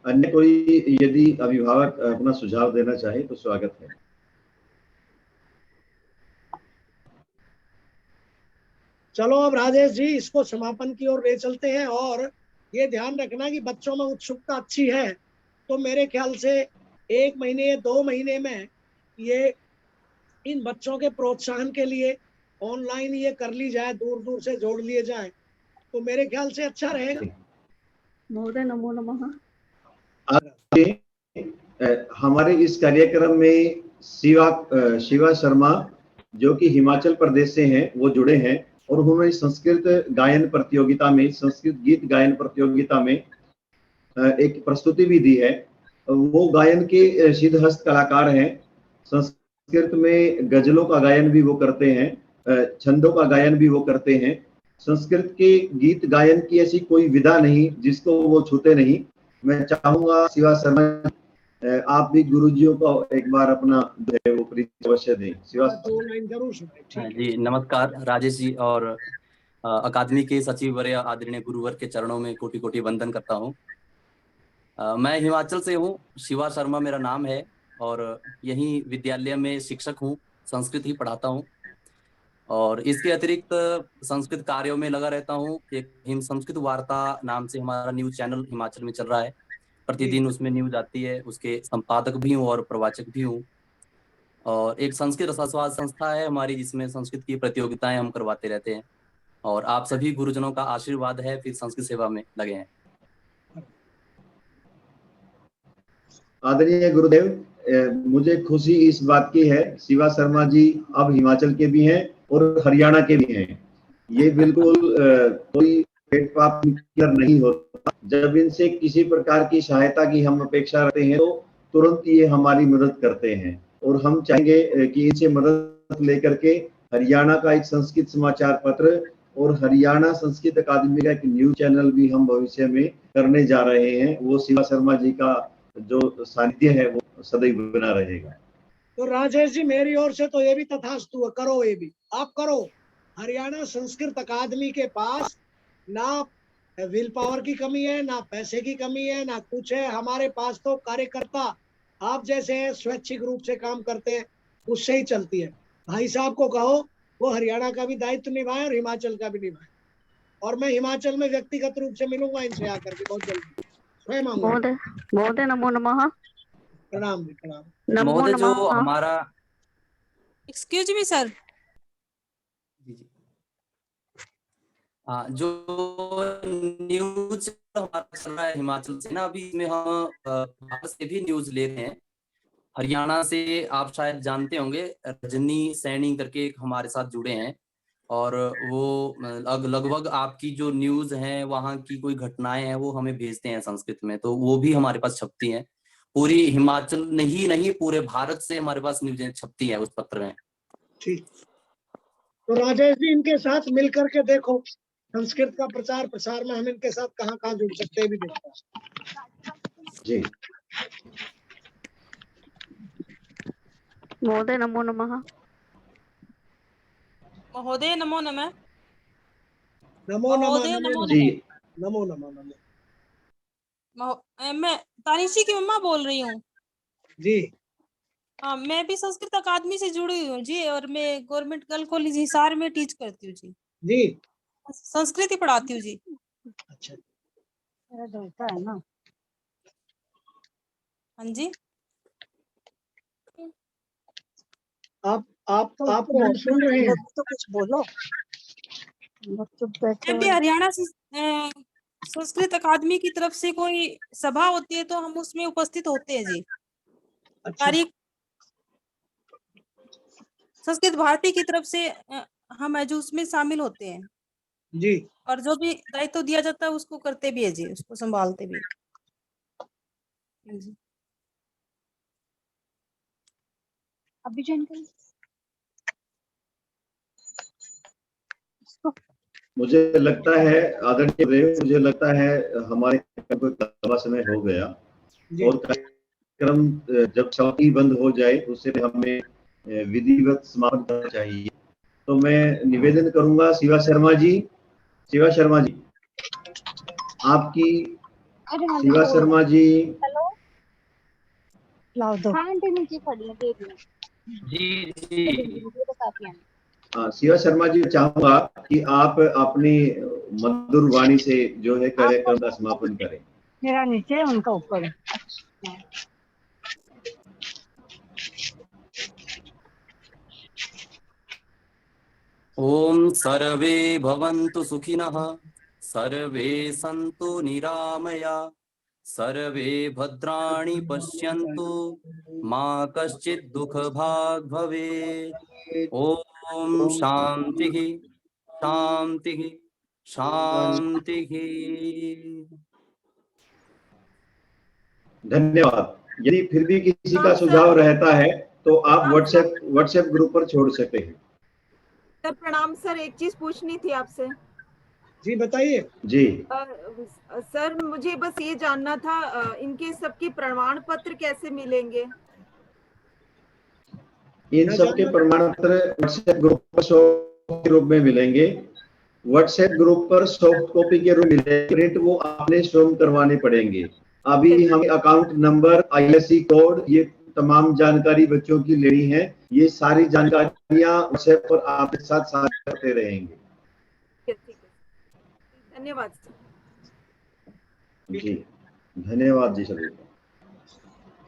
अन्य कोई यदि अभिभावक अपना सुझाव देना चाहे तो स्वागत है। चलो अब राजेश जी इसको समापन की ओर ले चलते हैं। और ये ध्यान रखना कि बच्चों में उत्सुकता अच्छी है तो मेरे ख्याल से 1 महीने या 2 महीने में ये इन बच्चों के प्रोत्साहन के लिए ऑनलाइन ये कर ली जाए, दूर दूर से जोड़ लिए जाए तो मेरे ख्याल से अच्छा रहेगा। महोदय नमो नमः। हमारे इस कार्यक्रम में शिवा शर्मा जो कि हिमाचल प्रदेश से हैं वो जुड़े हैं और उन्होंने संस्कृत गायन प्रतियोगिता में, संस्कृत गीत गायन प्रतियोगिता में एक प्रस्तुति भी दी है। वो गायन के सिद्धहस्त कलाकार हैं। संस्कृत में गजलों का गायन भी वो करते हैं, छंदों का गायन भी वो करते हैं। संस्कृत के गीत गायन की ऐसी कोई विधा नहीं जिसको वो छूते नहीं। मैं चाहूंगा शिवा शर्मा आप भी गुरुजियों को एक बार अपना वो परिचय अवश्य दें। शिवा जी नमस्कार राजेश जी और अकादमी के सचिव वर्य आदरणीय गुरुवर के चरणों में कोटि कोटि वंदन करता हूँ। मैं हिमाचल से हूँ, शिवा शर्मा मेरा नाम है और यहीं विद्यालय में शिक्षक हूँ, संस्कृत ही पढ़ाता हूँ और इसके अतिरिक्त संस्कृत कार्यों में लगा रहता हूँ। एक हिम संस्कृत वार्ता नाम से हमारा न्यूज चैनल हिमाचल में चल रहा है, प्रतिदिन उसमें न्यूज आती है, उसके संपादक भी हूँ और प्रवाचक भी हूँ। और एक संस्कृत रसास्वाद संस्था है हमारी, जिसमें संस्कृत की प्रतियोगिताएं हम करवाते रहते हैं और आप सभी गुरुजनों का आशीर्वाद है, फिर संस्कृत सेवा में लगे हैं। आदरणीय गुरुदेव, मुझे खुशी इस बात की है, शिवा शर्मा जी अब हिमाचल के भी हैं और हरियाणा के भी हैं। ये बिल्कुल कोई पेट पाप नहीं होता। जब इनसे किसी प्रकार की सहायता की हम अपेक्षा रखते हैं तो तुरंत ये हमारी मदद करते हैं और हम चाहेंगे कि इनसे मदद लेकर के हरियाणा का एक संस्कृत समाचार पत्र और हरियाणा संस्कृत अकादमी का एक न्यूज चैनल भी हम भविष्य में करने जा रहे हैं। वो शिवा शर्मा जी का जो सानिध्य है वो सदैव बना रहेगा। तो राजेश जी, मेरी ओर से तो ये भी तथास्तु, करो, ये भी आप करो। हरियाणा संस्कृत अकादमी के पास ना विल पावर की कमी है, ना पैसे की कमी है, ना कुछ है। हमारे पास तो कार्यकर्ता आप जैसे स्वैच्छिक रूप से काम करते हैं, उससे ही चलती है। भाई साहब को कहो वो हरियाणा का भी दायित्व निभाए और हिमाचल का भी निभाए। और मैं हिमाचल में व्यक्तिगत रूप से मिलूंगा इनसे आकर के बहुत जल्दी, स्वयं आऊंगा। महोदय नमो नमः। प्रणाम जी, प्रणाम। नमो महोदय, जो नमः। हमारा एक्सक्यूज मी सर, हाँ, जो न्यूज हमारा चल रहा है हिमाचल से ना, अभी इसमें हम भारत से भी न्यूज ले रहे हैं। हरियाणा से आप शायद जानते होंगे, रजनी सैनी करके एक हमारे साथ जुड़े हैं और वो लगभग आपकी जो न्यूज है, वहाँ की कोई घटनाएं हैं वो हमें भेजते हैं संस्कृत में, तो वो भी हमारे पास छपती हैं। पूरी हिमाचल नहीं पूरे भारत से हमारे पास न्यूज छपती है उस पत्र में। ठीक, तो राजेश जी इनके साथ मिलकर के देखो संस्कृत का प्रचार प्रसार में हम इनके साथ कहाँ कहाँ जुड़ सकते हैं भी देखो जी। महोदय नमो नमः। महोदय नमो नमः। नमो महोदय नमः नमो जी, नमः। नमो नमः नमो। मैं तानिशी की मम्मा बोल रही हूँ जी। हाँ, मैं भी संस्कृत अकादमी से जुड़ी हुई हूँ जी, और मैं गवर्नमेंट गर्ल कॉलेज हिसार में टीच करती हूँ जी। जी, संस्कृत ही पढ़ाती हूँ जी। अच्छा, मेरा बेटा है ना। हाँ जी। आप सुन रहे हैं तो कुछ बोलो। जब भी हरियाणा से संस्कृत अकादमी की तरफ से कोई सभा होती है तो हम उसमें उपस्थित होते हैं जी। तारीख संस्कृत भारती की तरफ से हम है जो उसमें शामिल होते हैं जी, और जो भी दायित्व दिया जाता है उसको करते भी है जी, उसको संभालते भी जी। अभी ज्वाइन करें। मुझे लगता है आदरणीय देव, मुझे लगता है हमारे लंबा समय हो गया और कार्यक्रम जब चौकी बंद हो जाए उससे हमें विधिवत समापन करना चाहिए। तो मैं निवेदन करूंगा शिवा शर्मा जी, आपकी शिवा शर्मा जी। लाओ दो। हाँ आंटी नीचे खड़ी है, दे दो। जी। हाँ, शिवा शर्मा जी, चाहूंगा कि आप अपनी मधुर वाणी से जो है कार्यक्रम का समापन करें। मेरा नीचे उनका ऊपर है। ओम सर्वे भवन्तु सुखिनः, सर्वे सन्तु निरामया, सर्वे भद्राणि पश्यन्तु, मा कश्चित् दुःखभाग् भवेत्। ओम शांतिः शांतिः शांतिः। धन्यवाद। यदि फिर भी किसी का सुझाव रहता है तो आप व्हाट्सएप ग्रुप पर छोड़ सकते हैं। सर प्रणाम सर, एक चीज पूछनी थी आपसे। जी बताइए। जी सर मुझे बस ये जानना था, इनके सबके प्रमाण पत्र कैसे मिलेंगे? इन सबके प्रमाण पत्र व्हाट्सएप ग्रुप पर के रूप में मिलेंगे व्हाट्सएप ग्रुप पर सॉफ्ट कॉपी के रूप में प्रिंट वो आपने स्वयं करवाने पड़ेंगे। अभी हमें अकाउंट नंबर, IFSC कोड, ये तमाम जानकारी बच्चों की लेनी है। ये सारी जानकारियां व्हाट्सएप पर आपके साथ साझा करते रहेंगे। ठीक है। धन्यवाद सर। जी धन्यवाद जी सभी को।